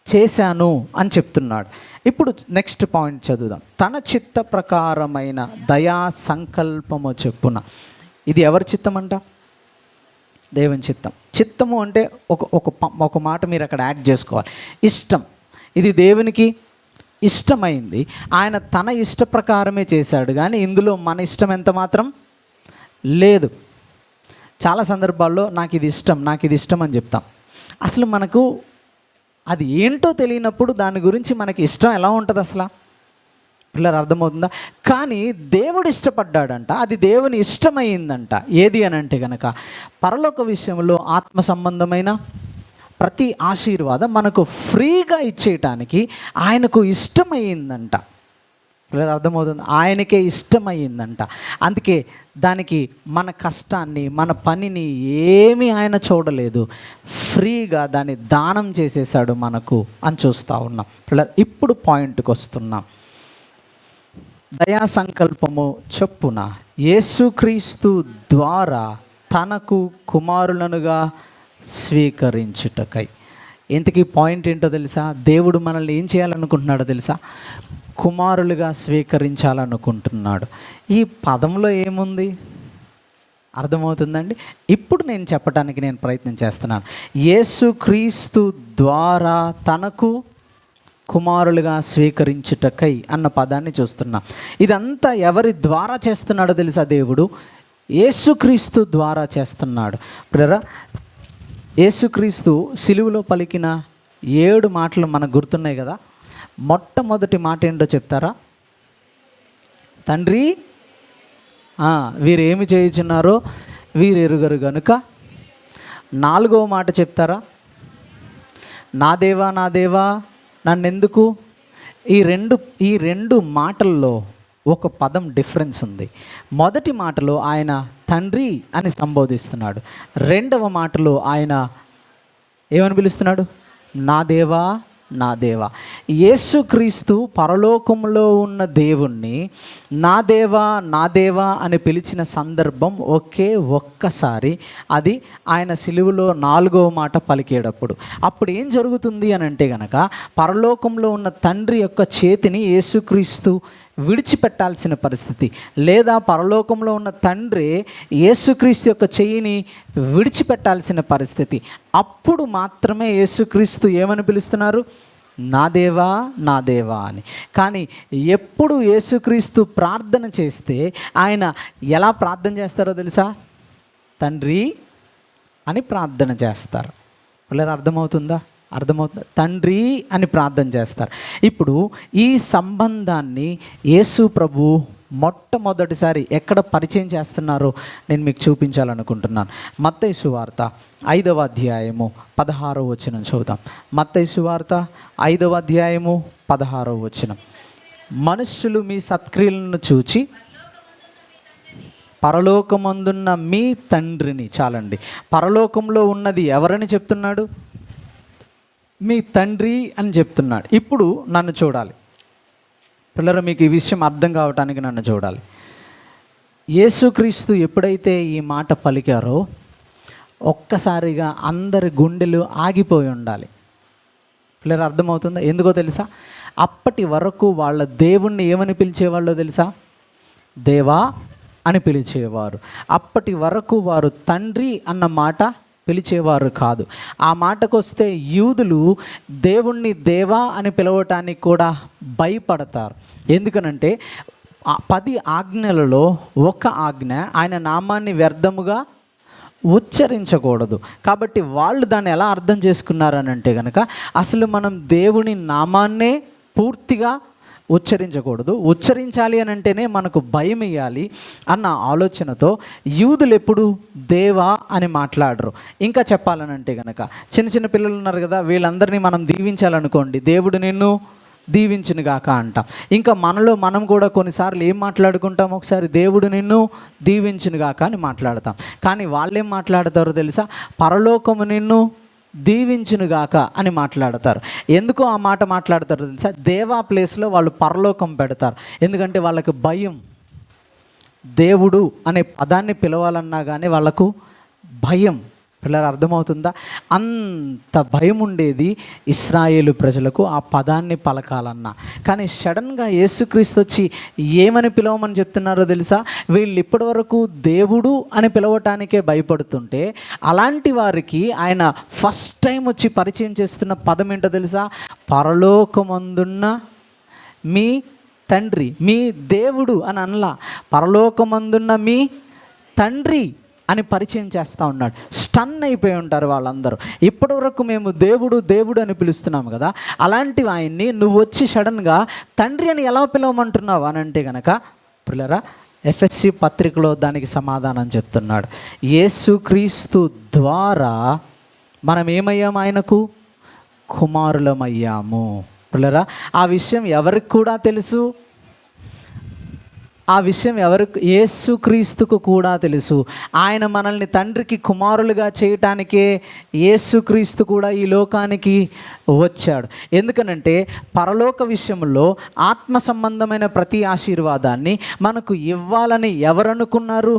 చేశాను అని చెప్తున్నాడు. ఇప్పుడు నెక్స్ట్ పాయింట్ చదువుదాం. తన చిత్త ప్రకారమైన దయా సంకల్పము చెప్పున. ఇది ఎవరి చిత్తం అంట? దేవుని చిత్తం. చిత్తము అంటే ఒక మాట మీరు అక్కడ యాడ్ చేసుకోవాలి. ఇష్టం. ఇది దేవునికి ఇష్టమైంది. ఆయన తన ఇష్ట ప్రకారమే చేశాడు, కానీ ఇందులో మన ఇష్టం ఎంత మాత్రం లేదు. చాలా సందర్భాల్లో నాకు ఇది ఇష్టం అని చెప్తాం. అసలు మనకు అది ఏంటో తెలియనప్పుడు దాని గురించి మనకి ఇష్టం ఎలా ఉంటుంది అసలు? పిల్లలు అర్థమవుతుందా? కానీ దేవుడు ఇష్టపడ్డాడంట, అది దేవుని ఇష్టమైందంట. ఏది అని అంటే కనుక పరలోక విషయంలో ఆత్మ సంబంధమైన ప్రతి ఆశీర్వాదం మనకు ఫ్రీగా ఇచ్చేయటానికి ఆయనకు ఇష్టమైందంట. పిల్లలు అర్థమవుతుంది? ఆయనకే ఇష్టమైందంట. అందుకే దానికి మన కష్టాన్ని, మన పనిని ఏమీ ఆయన చూడలేదు, ఫ్రీగా దాన్ని దానం చేసేసాడు మనకు అని చూస్తూ ఉన్నాం. పిల్లలు, ఇప్పుడు పాయింట్కి వస్తున్నాం. దయా సంకల్పము చొప్పున యేసుక్రీస్తు ద్వారా తనకు కుమారులనుగా స్వీకరించుటకై. ఇంతకీ పాయింట్ ఏంటో తెలుసా? దేవుడు మనల్ని ఏం చేయాలనుకుంటున్నాడో తెలుసా? కుమారులుగా స్వీకరించాలనుకుంటున్నాడు. ఈ పదంలో ఏముంది అర్థమవుతుందండి? ఇప్పుడు నేను చెప్పడానికి ప్రయత్నం చేస్తున్నాను. యేసుక్రీస్తు ద్వారా తనకు కుమారులుగా స్వీకరించుటకై అన్న పదాన్ని చూస్తున్నాం. ఇదంతా ఎవరి ద్వారా చేస్తున్నాడో తెలుసా? దేవుడు యేసుక్రీస్తు ద్వారా చేస్తున్నాడు. బ్రదర్, యేసుక్రీస్తు సిలువలో పలికిన 7 మాటలు మనకు గుర్తున్నాయి కదా. మొట్టమొదటి మాట ఏంటో చెప్తారా? తండ్రి, వీరు ఏమి చేయుచున్నారో వీరు ఎరుగరు గనుక. 4వ మాట చెప్తారా? నా దేవా నా దేవా నన్నెందుకు. ఈ రెండు మాటల్లో ఒక పదం డిఫరెన్స్ ఉంది. మొదటి మాటలో ఆయన తండ్రి అని సంబోధిస్తున్నాడు. 2వ మాటలో ఆయన ఏమని పిలుస్తున్నాడు? నా దేవా నా దేవా. యేసుక్రీస్తు పరలోకంలో ఉన్న దేవుణ్ణి నా దేవా నా దేవా అని పిలిచిన సందర్భం ఒక్కసారి. అది ఆయన సిలువలో 4వ మాట పలికేటప్పుడు. అప్పుడు ఏం జరుగుతుంది అని అంటే గనక పరలోకంలో ఉన్న తండ్రి యొక్క చేతిని యేసుక్రీస్తు విడిచిపెట్టాల్సిన పరిస్థితి, లేదా పరలోకంలో ఉన్న తండ్రి యేసుక్రీస్తు యొక్క చెయ్యిని విడిచిపెట్టాల్సిన పరిస్థితి. అప్పుడు మాత్రమే యేసుక్రీస్తు ఏమని పిలుస్తున్నారు? నా దేవా నా దేవా అని. కానీ ఎప్పుడు యేసుక్రీస్తు ప్రార్థన చేస్తే ఆయన ఎలా ప్రార్థన చేస్తారో తెలుసా? తండ్రి అని ప్రార్థన చేస్తారు. పిల్లలు అర్థమవుతుందా? తండ్రి అని ప్రార్థన చేస్తారు. ఇప్పుడు ఈ సంబంధాన్ని యేసు ప్రభు మొట్టమొదటిసారి ఎక్కడ పరిచయం చేస్తున్నారో నేను మీకు చూపించాలనుకుంటున్నాను. మత్తయి సువార్త 5వ అధ్యాయము 16వ వచనం చదువుతాం. మత్తయి సువార్త 5వ అధ్యాయము 16వ వచనం. మనుష్యులు మీ సత్క్రియలను చూచి పరలోకమందున్న మీ తండ్రిని. చాలండి, పరలోకంలో ఉన్నది ఎవరని చెప్తున్నాడు? మీ తండ్రి అని చెప్తున్నాడు. ఇప్పుడు నన్ను చూడాలి పిల్లలు, మీకు ఈ విషయం అర్థం కావటానికి నన్ను చూడాలి. యేసుక్రీస్తు ఎప్పుడైతే ఈ మాట పలికారో ఒక్కసారిగా అందరి గుండెలు ఆగిపోయి ఉండాలి. పిల్లలు అర్థమవుతుందా? ఎందుకో తెలుసా? అప్పటి వరకు వాళ్ళ దేవుణ్ణి ఏమని పిలిచేవాళ్ళో తెలుసా? దేవా అని పిలిచేవారు. అప్పటి వరకు వారు తండ్రి అన్న మాట పిలిచేవారు కాదు. ఆ మాటకొస్తే యూదులు దేవుణ్ణి దేవా అని పిలవటానికి కూడా భయపడతారు. ఎందుకనంటే 10 ఆజ్ఞలలో ఒక ఆజ్ఞ ఆయన నామాన్ని వ్యర్థముగా ఉచ్చరించకూడదు. కాబట్టి వాళ్ళు దాన్ని ఎలా అర్థం చేసుకున్నారనంటే కనుక అసలు మనం దేవుని నామాన్నే పూర్తిగా ఉచ్చరించకూడదు, ఉచ్చరించాలి అని అంటేనే మనకు భయం వేయాలి అన్న ఆలోచనతో యూదులు ఎప్పుడు దేవా అని మాట్లాడరు. ఇంకా చెప్పాలనంటే కనుక చిన్న చిన్న పిల్లలు ఉన్నారు కదా, వీళ్ళందరినీ మనం దీవించాలనుకోండి, దేవుడు నిన్ను దీవించునుగాక అంటాం. ఇంకా మనలో మనం కూడా కొన్నిసార్లు ఏం మాట్లాడుకుంటాం, ఒకసారి దేవుడు నిన్ను దీవించునుగాక అని మాట్లాడతాం. కానీ వాళ్ళేం మాట్లాడతారో తెలుసా? పరలోకము నిన్ను దీవించునుగాక అని మాట్లాడతారు. ఎందుకో ఆ మాట మాట్లాడతారో తెలుసా? దేవా ప్లేస్లో వాళ్ళు పరలోకం పెడతారు. ఎందుకంటే వాళ్ళకి భయం. దేవుడు అనే పదాన్ని పిలవాలన్నా కానీ వాళ్ళకు భయం. పిల్లలు అర్థమవుతుందా? అంత భయం ఉండేది ఇశ్రాయేలు ప్రజలకు ఆ పదాన్ని పలకాలన్నా. కానీ సడన్గా యేసుక్రీస్తు వచ్చి ఏమని పిలవమని చెప్తున్నారో తెలుసా? వీళ్ళు ఇప్పటి వరకు దేవుడు అని పిలవటానికే భయపడుతుంటే అలాంటి వారికి ఆయన ఫస్ట్ టైం వచ్చి పరిచయం చేస్తున్న పదం ఏంటో తెలుసా? పరలోకమందున్న మీ తండ్రి, మీ దేవుడు అని అనలా, పరలోకమందున్న మీ తండ్రి అని పరిచయం చేస్తూ ఉన్నాడు. స్టన్ అయిపోయి ఉంటారు వాళ్ళందరూ. ఇప్పటి వరకు మేము దేవుడు దేవుడు అని పిలుస్తున్నాము కదా, అలాంటి ఆయన్ని నువ్వు వచ్చి సడన్గా తండ్రి అని ఎలా పిలవమంటున్నావు అని అంటే కనుక పిల్లరా, ఎఫ్ఎస్సి పత్రికలో దానికి సమాధానం చెప్తున్నాడు. యేసుక్రీస్తు ద్వారా మనం ఏమయ్యాము? ఆయనకు కుమారులమయ్యాము. పిల్లరా, ఆ విషయం ఎవరికి కూడా తెలుసు? ఆ విషయం యేసుక్రీస్తుకు కూడా తెలుసు. ఆయన మనల్ని తండ్రికి కుమారులుగా చేయటానికే యేసుక్రీస్తు కూడా ఈ లోకానికి వచ్చాడు. ఎందుకనంటే పరలోక విషయంలో ఆత్మ సంబంధమైన ప్రతి ఆశీర్వాదాన్ని మనకు ఇవ్వాలని ఎవరనుకున్నారు?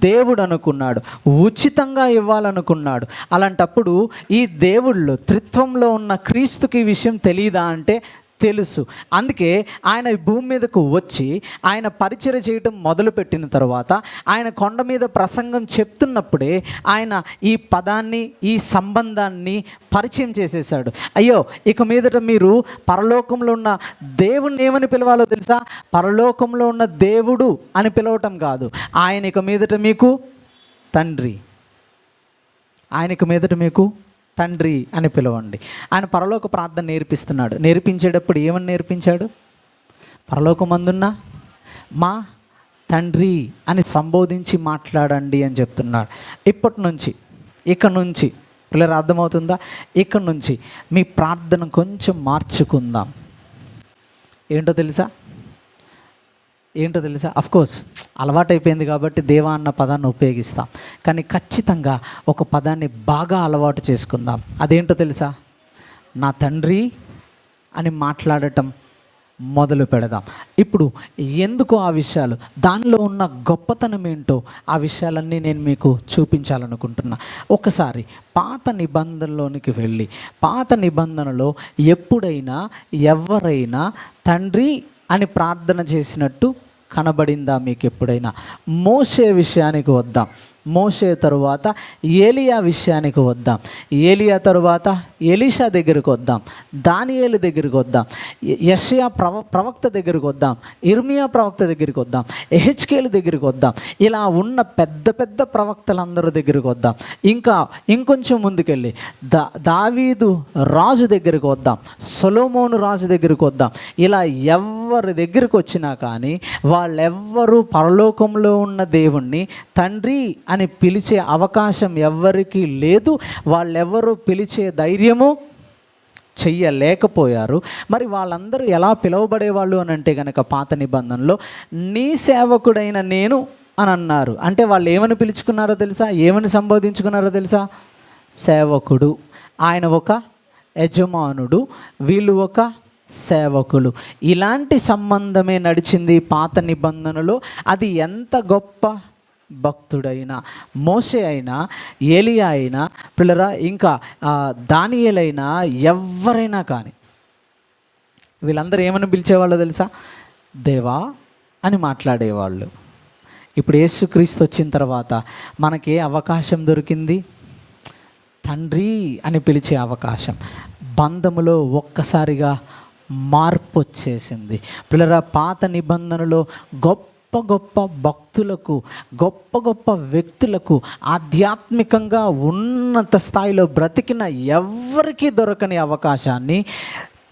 దేవుడు అనుకున్నాడు. ఉచితంగా ఇవ్వాలనుకున్నాడు. అలాంటప్పుడు ఈ దేవుళ్ళు త్రిత్వంలో ఉన్న క్రీస్తుకి ఈ విషయం తెలియదా అంటే తెలుసు. అందుకే ఆయన భూమి మీదకు వచ్చి ఆయన పరిచర్య చేయటం మొదలుపెట్టిన తర్వాత ఆయన కొండ మీద ప్రసంగం చెప్తున్నప్పుడే ఆయన ఈ పదాన్ని, ఈ సంబంధాన్ని పరిచయం చేసేసాడు. అయ్యో, ఇక మీదట మీరు పరలోకంలో ఉన్న దేవుణ్ణి ఏమని పిలవాలో తెలుసా? పరలోకంలో ఉన్న దేవుడు అని పిలవటం కాదు, ఆయన ఇక మీదట మీకు తండ్రి, ఆయన ఇక మీదట మీకు తండ్రి అని పిలవండి. ఆయన పరలోక ప్రార్థన నేర్పిస్తున్నాడు. నేర్పించేటప్పుడు ఏమని నేర్పించాడు? పరలోకమందున్న మా తండ్రి అని సంబోధించి మాట్లాడండి అని చెప్తున్నాడు. ఇక నుంచి పిల్లలు అర్థమవుతుందా? ఇక నుంచి మీ ప్రార్థన కొంచెం మార్చుకుందాం. ఏంటో తెలుసా? అఫ్కోర్స్ అలవాటైపోయింది కాబట్టి దేవా అన్న పదాన్ని ఉపయోగిస్తాం. కానీ ఖచ్చితంగా ఒక పదాన్ని బాగా అలవాటు చేసుకుందాం. అదేంటో తెలుసా? నా తండ్రి అని మాట్లాడటం మొదలు పెడదాం. ఇప్పుడు ఎందుకు ఆ విషయాలు, దానిలో ఉన్న గొప్పతనం ఏంటో ఆ విషయాలన్నీ నేను మీకు చూపించాలనుకుంటున్నా. ఒకసారి పాత నిబంధనలోనికి వెళ్ళి, పాత నిబంధనలో ఎప్పుడైనా ఎవరైనా తండ్రి అని ప్రార్థన చేసినట్టు కనబడిందా మీకు ఎప్పుడైనా? మోషే విషయానికి వద్దాం. మోషే తరువాత ఏలియా విషయానికి వద్దాం. ఏలియా తరువాత ఎలీషా దగ్గరికి వద్దాం. దానియేలు దగ్గరికి వద్దాం. యెషయా ప్రవక్త దగ్గరికి వద్దాం. ఇర్మియా ప్రవక్త దగ్గరికి వద్దాం. ఎహెచ్కేలు దగ్గరికి వద్దాం. ఇలా ఉన్న పెద్ద పెద్ద ప్రవక్తలందరూ దగ్గరికి వద్దాం. ఇంకొంచెం ముందుకెళ్ళి దావీదు రాజు దగ్గరికి వద్దాం. సొలొమోను రాజు దగ్గరికి వద్దాం. ఇలా ఎవరి దగ్గరికి వచ్చినా కానీ వాళ్ళెవ్వరూ పరలోకంలో ఉన్న దేవుణ్ణి తండ్రి అని పిలిచే అవకాశం ఎవ్వరికీ లేదు. వాళ్ళెవ్వరూ పిలిచే ధైర్యము చెయ్యలేకపోయారు. మరి వాళ్ళందరూ ఎలా పిలువబడేవాళ్ళు అని అంటే కనుక పాత నిబంధనలో నీ సేవకుడైన నేను అని అన్నారు. అంటే వాళ్ళు ఏమని పిలుచుకున్నారో తెలుసా? ఏమని సంబోధించుకున్నారో తెలుసా? సేవకుడు. ఆయన ఒక యజమానుడు, వీళ్ళు ఒక సేవకులు. ఇలాంటి సంబంధమే నడిచింది పాత నిబంధనలో. అది ఎంత గొప్ప భక్తుడైనా, మోషే అయినా, ఏలియా అయినా, పిల్లరా ఇంకా దానియేలైనా, ఎవరైనా కానీ వీళ్ళందరూ ఏమని పిలిచేవాళ్ళో తెలుసా? దేవా అని మాట్లాడేవాళ్ళు. ఇప్పుడు యేసుక్రీస్తు వచ్చిన తర్వాత మనకి అవకాశం దొరికింది, తండ్రి అని పిలిచే అవకాశం. బంధములో ఒక్కసారిగా మార్పు వచ్చేసింది. పిల్లరా, పాత నిబంధనలో గొప్ప గొప్ప భక్తులకు, గొప్ప గొప్ప వ్యక్తులకు, ఆధ్యాత్మికంగా ఉన్నత స్థాయిలో బ్రతికిన ఎవరికీ దొరకని అవకాశాన్ని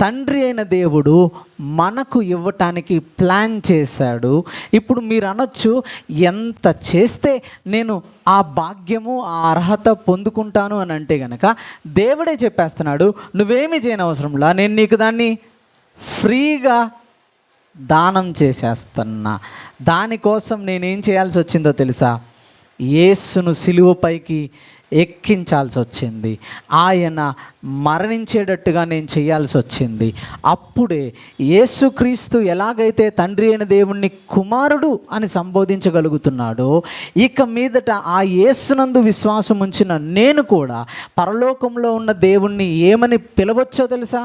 తండ్రి అయిన దేవుడు మనకు ఇవ్వటానికి ప్లాన్ చేశాడు. ఇప్పుడు మీరు అనొచ్చు, ఎంత చేస్తే నేను ఆ భాగ్యము, ఆ అర్హత పొందుకుంటాను అని అంటే గనక దేవుడే చెప్పేస్తున్నాడు, నువ్వేమీ చేయనవసరంలా, నేను నీకు దాన్ని ఫ్రీగా దానం చేసేస్తున్నా. దానికోసం నేనేం చేయాల్సి వచ్చిందో తెలుసా? యేసును సిలువపైకి ఎక్కించాల్సి వచ్చింది. ఆయన మరణించేటట్టుగా నేను చేయాల్సి వచ్చింది. అప్పుడే యేసుక్రీస్తు ఎలాగైతే తండ్రి అయిన దేవుణ్ణి కుమారుడు అని సంబోధించగలుగుతున్నాడో, ఇక మీదట ఆ యేసునందు విశ్వాసం ఉంచిన నేను కూడా పరలోకంలో ఉన్న దేవుణ్ణి ఏమని పిలవచ్చో తెలుసా?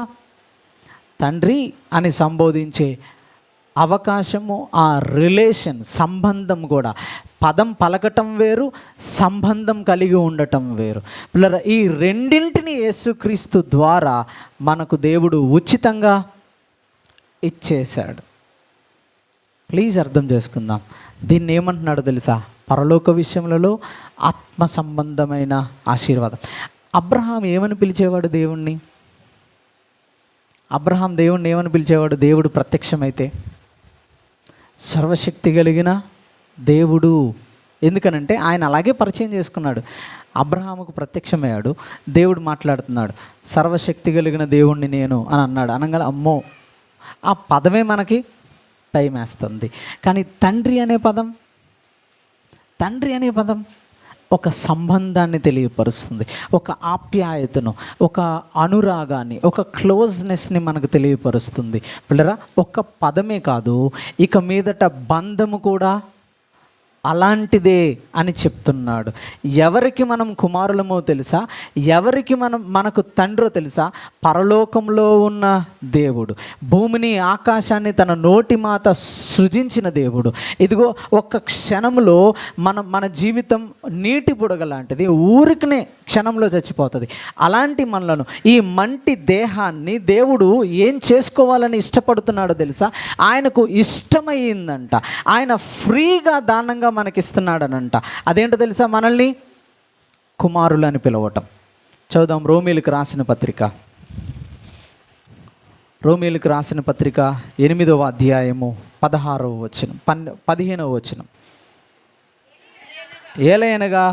తండ్రి అని సంబోధించే అవకాశము, ఆ రిలేషన్, సంబంధం కూడా, పదం పలకటం వేరు, సంబంధం కలిగి ఉండటం వేరు. పిల్లరా, ఈ రెండింటిని యేసుక్రీస్తు ద్వారా మనకు దేవుడు ఉచితంగా ఇచ్చేశాడు. ప్లీజ్ అర్థం చేసుకుందాం. దీన్ని ఏమంటున్నాడో తెలుసా? పరలోక విషయములలో ఆత్మ సంబంధమైన ఆశీర్వాదం. అబ్రహాం ఏమని పిలిచేవాడు దేవుణ్ణి? అబ్రహాం దేవుణ్ణి ఏమని పిలిచేవాడు? దేవుడు ప్రత్యక్షమైతే సర్వశక్తి కలిగిన దేవుడు. ఎందుకనంటే ఆయన అలాగే పరిచయం చేసుకున్నాడు. అబ్రహాముకు ప్రత్యక్షమయ్యాడు, దేవుడు మాట్లాడుతున్నాడు, సర్వశక్తి కలిగిన దేవుణ్ణి నేను అని అన్నాడు. అనగా అమ్మో, ఆ పదమే మనకి టైం వేస్తుంది. కానీ తండ్రి అనే పదం ఒక సంబంధాన్ని తెలియపరుస్తుంది, ఒక ఆప్యాయతను, ఒక అనురాగాన్ని, ఒక క్లోజ్నెస్ని మనకు తెలియపరుస్తుంది. పిల్లరా, ఒక్క పదమే కాదు, ఇక మీదట బంధము కూడా అలాంటిదే అని చెప్తున్నాడు. ఎవరికి మనం కుమారులమో తెలుసా? ఎవరికి మనకు తండ్రో తెలుసా? పరలోకంలో ఉన్న దేవుడు, భూమిని ఆకాశాన్ని తన నోటి మాట సృజించిన దేవుడు. ఇదిగో ఒక్క క్షణంలో మన జీవితం నీటి బుడగ లాంటిది, ఊరికనే క్షణంలో చచ్చిపోతుంది. అలాంటి మనలను, ఈ మంటి దేహాన్ని దేవుడు ఏం చేసుకోవాలని ఇష్టపడుతున్నాడో తెలుసా? ఆయనకు ఇష్టమైందంట, ఆయన ఫ్రీగా దానంగా మనకిస్తున్నాడనంట. అదేంటో తెలుసా? మనల్ని కుమారులు అని పిలవటం. చదువుదాం రోమీయులకు రాసిన పత్రిక, 8వ అధ్యాయము 16వ వచనం, 15వ వచనం. ఏలయనగా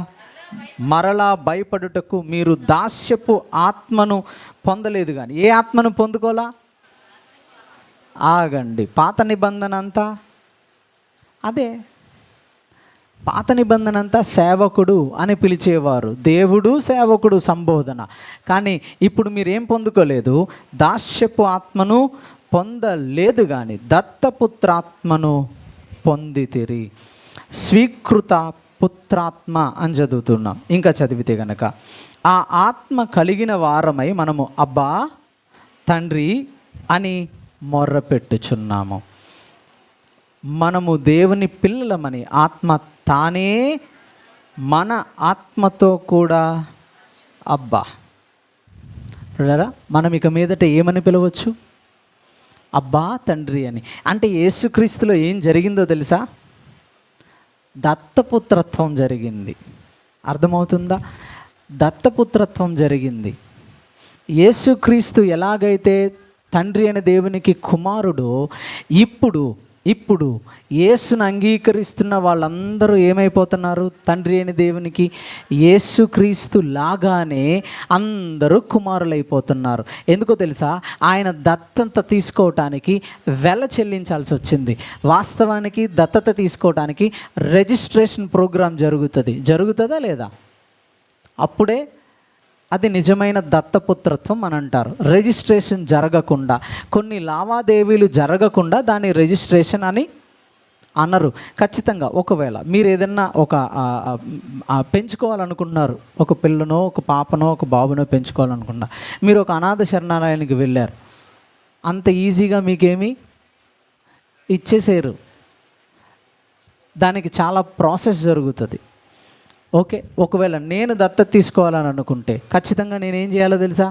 మరలా భయపడుటకు మీరు దాస్యపు ఆత్మను పొందలేదు. కానీ ఏ ఆత్మను పొందుకోలా? ఆగండి, పాత నిబంధన అంతా అదే. పాత నిబంధన అంతా సేవకుడు అని పిలిచేవారు, దేవుడు సేవకుడు సంబోధన. కానీ ఇప్పుడు మీరేం పొందుకోలేదు? దాస్యపు ఆత్మను పొందలేదు, కానీ దత్తపుత్రాత్మను పొందితిరి. స్వీకృత పుత్రాత్మ అని చదువుతున్నాం. ఇంకా చదివితే గనక, ఆ ఆత్మ కలిగిన వారమై మనము అబ్బా తండ్రి అని మొర్రపెట్టుచున్నాము. మనము దేవుని పిల్లలమని ఆత్మ తానే మన ఆత్మతో కూడా అబ్బా. పిల్లరా, మనం ఇక మీదట ఏమని పిలవచ్చు? అబ్బా తండ్రి అని. అంటే యేసుక్రీస్తులో ఏం జరిగిందో తెలుసా? దత్తపుత్రత్వం జరిగింది. అర్థమవుతుందా? దత్తపుత్రత్వం జరిగింది. యేసుక్రీస్తు ఎలాగైతే తండ్రి అయిన దేవునికి కుమారుడు, ఇప్పుడు యేసును అంగీకరిస్తున్న వాళ్ళందరూ ఏమైపోతున్నారు? తండ్రి అయిన దేవునికి యేసుక్రీస్తు లాగానే అందరూ కుమారులైపోతున్నారు. ఎందుకో తెలుసా? ఆయన దత్తత తీసుకోవటానికి వెల చెల్లించాల్సి వచ్చింది. వాస్తవానికి దత్తత తీసుకోవటానికి రిజిస్ట్రేషన్ ప్రోగ్రాం జరుగుతుందా లేదా? అప్పుడే అది నిజమైన దత్తపుత్రత్వం అని అంటారు. రిజిస్ట్రేషన్ జరగకుండా, కొన్ని లావాదేవీలు జరగకుండా దాని రిజిస్ట్రేషన్ అని అనరు. ఖచ్చితంగా ఒకవేళ మీరు ఏదన్నా ఒక పెంచుకోవాలనుకుంటున్నారు, ఒక పిల్లనో ఒక పాపనో ఒక బాబునో పెంచుకోవాలనుకుంటున్నారు, మీరు ఒక అనాథ శరణాలయానికి వెళ్ళారు, అంత ఈజీగా మీకేమీ ఇచ్చేసేయరు. దానికి చాలా ప్రాసెస్ జరుగుతుంది. ఓకే, ఒకవేళ నేను దత్తత తీసుకోవాలని అనుకుంటే ఖచ్చితంగా నేనేం చేయాలో తెలుసా?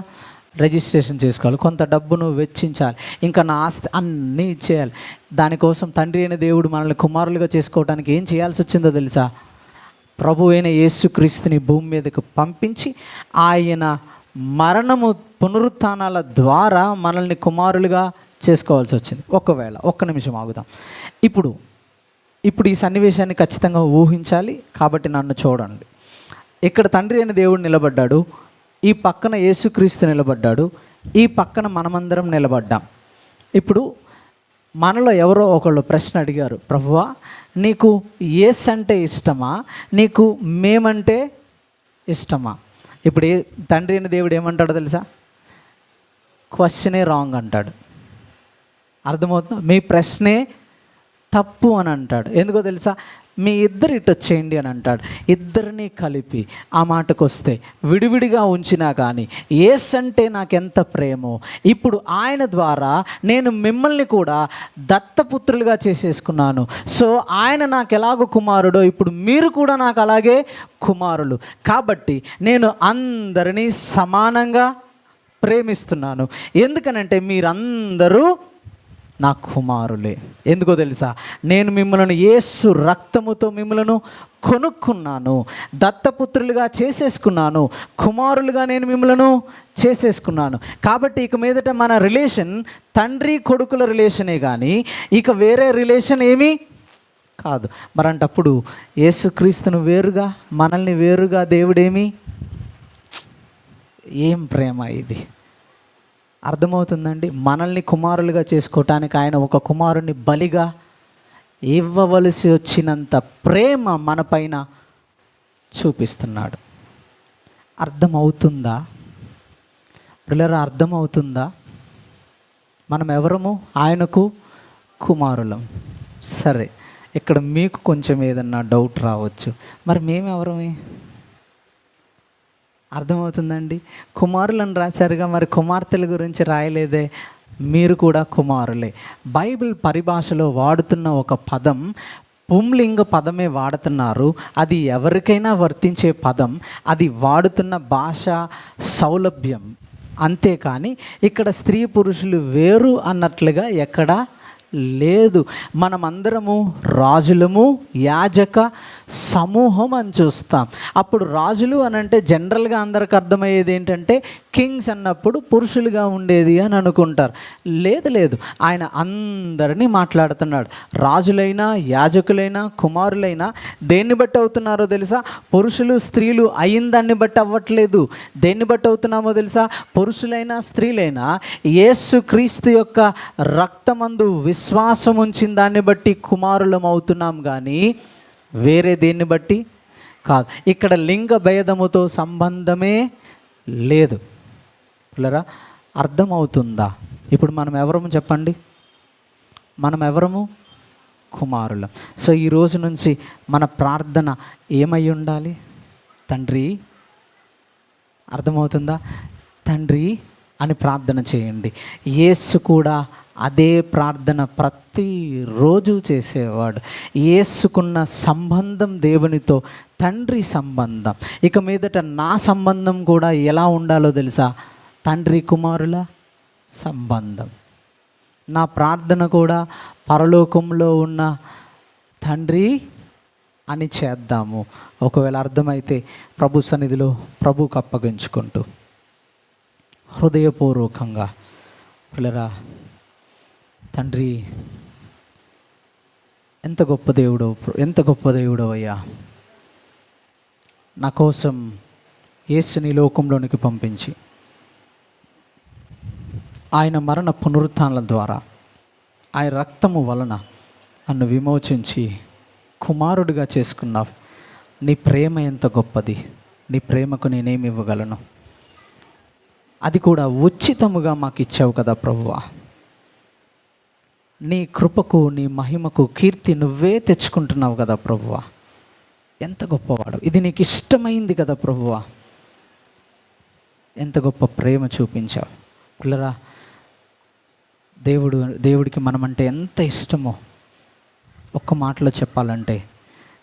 రిజిస్ట్రేషన్ చేసుకోవాలి, కొంత డబ్బును వెచ్చించాలి, ఇంకా నా ఆస్తి అన్నీ ఇచ్చేయాలి. దానికోసం తండ్రి అయిన దేవుడు మనల్ని కుమారులుగా చేసుకోవడానికి ఏం చేయాల్సి వచ్చిందో తెలుసా? ప్రభు అయిన యేసుక్రీస్తుని భూమి మీదకు పంపించి ఆయన మరణము పునరుత్థానాల ద్వారా మనల్ని కుమారులుగా చేసుకోవాల్సి వచ్చింది. ఒకవేళ ఒక్క నిమిషం ఆగుదాం. ఇప్పుడు ఈ సన్నివేశాన్ని ఖచ్చితంగా ఊహించాలి. కాబట్టి నన్ను చూడండి. ఇక్కడ తండ్రి అయిన దేవుడు నిలబడ్డాడు, ఈ పక్కన యేసుక్రీస్తు నిలబడ్డాడు, ఈ పక్కన మనమందరం నిలబడ్డాం. ఇప్పుడు మనలో ఎవరో ఒకళ్ళు ప్రశ్న అడిగారు, ప్రభువా నీకు యేసు అంటే ఇష్టమా, నీకు మేమంటే ఇష్టమా? ఇప్పుడు తండ్రి అయిన దేవుడు ఏమంటాడో తెలుసా? క్వశ్చనే రాంగ్ అంటాడు. అర్థమవుతుందా? మీ ప్రశ్నే తప్పు అని అంటాడు. ఎందుకో తెలుసా? మీ ఇద్దరు ఇటు వచ్చేయండి అని అంటాడు. ఇద్దరిని కలిపి ఆ మాటకు వస్తే విడివిడిగా ఉంచినా కానీ యేసు అంటే నాకెంత ప్రేమో, ఇప్పుడు ఆయన ద్వారా నేను మిమ్మల్ని కూడా దత్తపుత్రులుగా చేసేసుకున్నాను. సో ఆయన నాకు ఎలాగో కుమారుడో ఇప్పుడు మీరు కూడా నాకు అలాగే కుమారులు. కాబట్టి నేను అందరినీ సమానంగా ప్రేమిస్తున్నాను. ఎందుకనంటే మీరందరూ నా కుమారులే. ఎందుకో తెలుసా? నేను మిమ్మల్ని యేసు రక్తముతో మిమ్మల్ని కొనుక్కున్నాను, దత్తపుత్రులుగా చేసేసుకున్నాను, కుమారులుగా నేను మిమ్మల్ని చేసేసుకున్నాను. కాబట్టి ఇక మీదట మన రిలేషన్ తండ్రి కొడుకుల రిలేషనే కానీ ఇక వేరే రిలేషన్ ఏమీ కాదు. మరంటప్పుడు యేసుక్రీస్తును వేరుగా మనల్ని వేరుగా దేవుడేమి, ఏం ప్రేమ ఇది! అర్థమవుతుందండి? మనల్ని కుమారులుగా చేసుకోవటానికి ఆయన ఒక కుమారుని బలిగా ఇవ్వవలసి వచ్చినంత ప్రేమ మన పైన చూపిస్తున్నాడు. అర్థమవుతుందా పిల్లరా? అర్థమవుతుందా? మనం ఎవరము? ఆయనకు కుమారులం. సరే, ఇక్కడ మీకు కొంచెం ఏదన్నా డౌట్ రావచ్చు, మరి మేమెవరమే? అర్థమవుతుందండి? కుమారులను రాశారుగా, మరి కుమార్తెల గురించి రాయలేదే? మీరు కూడా కుమారులే. బైబిల్ పరిభాషలో వాడుతున్న ఒక పదం పుంలింగ పదమే వాడుతున్నారు. అది ఎవరికైనా వర్తించే పదం, అది వాడుతున్న భాష సౌలభ్యం. అంతేకాని ఇక్కడ స్త్రీ పురుషులు వేరు అన్నట్లుగా ఎక్కడా లేదు. మనమందరము రాజులము, యాజక సమూహం అని చూస్తాం. అప్పుడు రాజులు అని అంటే జనరల్గా అందరికి అర్థమయ్యేది ఏంటంటే కింగ్స్ అన్నప్పుడు పురుషులుగా ఉండేది అని అనుకుంటారు. లేదు, ఆయన అందరినీ మాట్లాడుతున్నాడు. రాజులైనా, యాజకులైనా, కుమారులైనా దేన్ని బట్టి అవుతున్నారో తెలుసా? పురుషులు స్త్రీలు అయిన దాన్ని బట్టి అవ్వట్లేదు. దేన్ని బట్టి అవుతున్నామో తెలుసా? పురుషులైనా స్త్రీలైనా యేసుక్రీస్తు యొక్క రక్తమందు విశ్వాసం ఉంచిన దాన్ని బట్టి కుమారులం అవుతున్నాం కానీ వేరే దేన్ని బట్టి కాదు. ఇక్కడ లింగ భేదముతో సంబంధమే లేదు. పిల్లరా, అర్థమవుతుందా? ఇప్పుడు మనం ఎవరము చెప్పండి? మనం ఎవరము? కుమారులం. సో ఈ రోజు నుంచి మన ప్రార్థన ఏమై ఉండాలి? తండ్రి. అర్థమవుతుందా? తండ్రి అని ప్రార్థన చేయండి. యేసు కూడా అదే ప్రార్థన ప్రతిరోజు చేసేవాడు. యేసుకున్న సంబంధం దేవునితో తండ్రి సంబంధం. ఇక మీదట నా సంబంధం కూడా ఎలా ఉండాలో తెలుసా? తండ్రి కుమారుల సంబంధం. నా ప్రార్థన కూడా పరలోకంలో ఉన్న తండ్రి అని చేద్దాము. ఒకవేళ అర్థమైతే ప్రభు సన్నిధిలో ప్రభువుకు అప్పగించుకుంటూ హృదయపూర్వకంగా పిల్లరా, తండ్రి ఎంత గొప్ప దేవుడో అయ్యా. నా కోసం యేసుని లోకంలోనికి పంపించి ఆయన మరణ పునరుత్థానాల ద్వారా ఆయన రక్తము వలన నన్ను విమోచించి కుమారుడిగా చేసుకున్నావు. నీ ప్రేమ ఎంత గొప్పది! నీ ప్రేమకు నేనేమి ఇవ్వగలను? అది కూడా ఉచితముగా మాకు ఇచ్చావు కదా ప్రభువా. నీ కృపకు, నీ మహిమకు కీర్తి నువ్వే తెచ్చుకుంటున్నావు కదా ప్రభువా. ఎంత గొప్పవాడు. ఇది నీకు ఇష్టమైంది కదా ప్రభువా. ఎంత గొప్ప ప్రేమ చూపించావు పిల్లరా. దేవుడికి మనమంటే ఎంత ఇష్టమో ఒక్క మాటలో చెప్పాలంటే,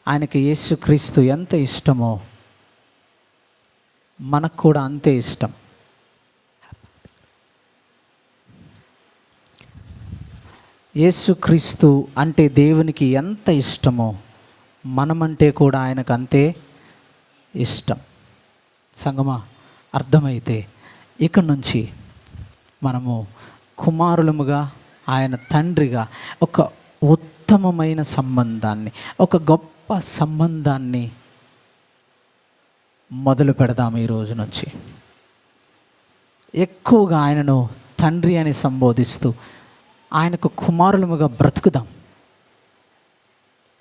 ఆయనకి యేసుక్రీస్తు ఎంత ఇష్టమో మనకు కూడా అంతే ఇష్టం. యేసుక్రీస్తు అంటే దేవునికి ఎంత ఇష్టమో మనమంటే కూడా ఆయనకు అంతే ఇష్టం. సంగమా, అర్థమైతే ఇక నుంచి మనము కుమారులముగా, ఆయన తండ్రిగా ఒక ఉత్తమమైన సంబంధాన్ని, ఒక గొప్ప సంబంధాన్ని మొదలు పెడదాం. ఈ రోజు నుంచి ఎక్కువగా ఆయనను తండ్రి అని సంబోధిస్తూ ఆయనకు కుమారులముగా బ్రతుకుదాం.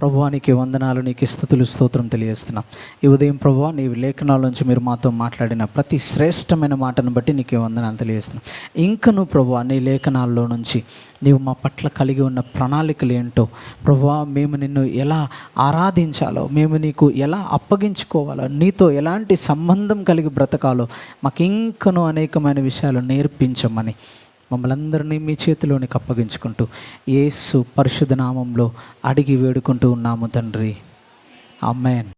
ప్రభువా, నీకే వందనాలు, నీకే స్తుతులు, స్తోత్రం తెలియజేస్తున్నాం. ఈ ఉదయం ప్రభువా, నీ లేఖనాల నుంచి మీరు మాతో మాట్లాడిన ప్రతి శ్రేష్టమైన మాటను బట్టి నీకే వందనాలు తెలియజేస్తున్నాం. ఇంకను ప్రభువా, నీ లేఖనాల్లో నుంచి నీవు మా పట్ల కలిగి ఉన్న ప్రణాళికలు ఏంటో ప్రభువా, మేము నిన్ను ఎలా ఆరాధించాలో, మేము నీకు ఎలా అప్పగించుకోవాలో, నీతో ఎలాంటి సంబంధం కలిగి బ్రతకాలో మాకు ఇంకను అనేకమైన విషయాలు నేర్పించమని మమ్మల్ని అందరినీ మీ చేతిలోనికి అప్పగించుకుంటూ యేసు పరిశుద్ధ నామంలో అడిగి వేడుకుంటూ ఉన్నాము తండ్రి. ఆమేన్.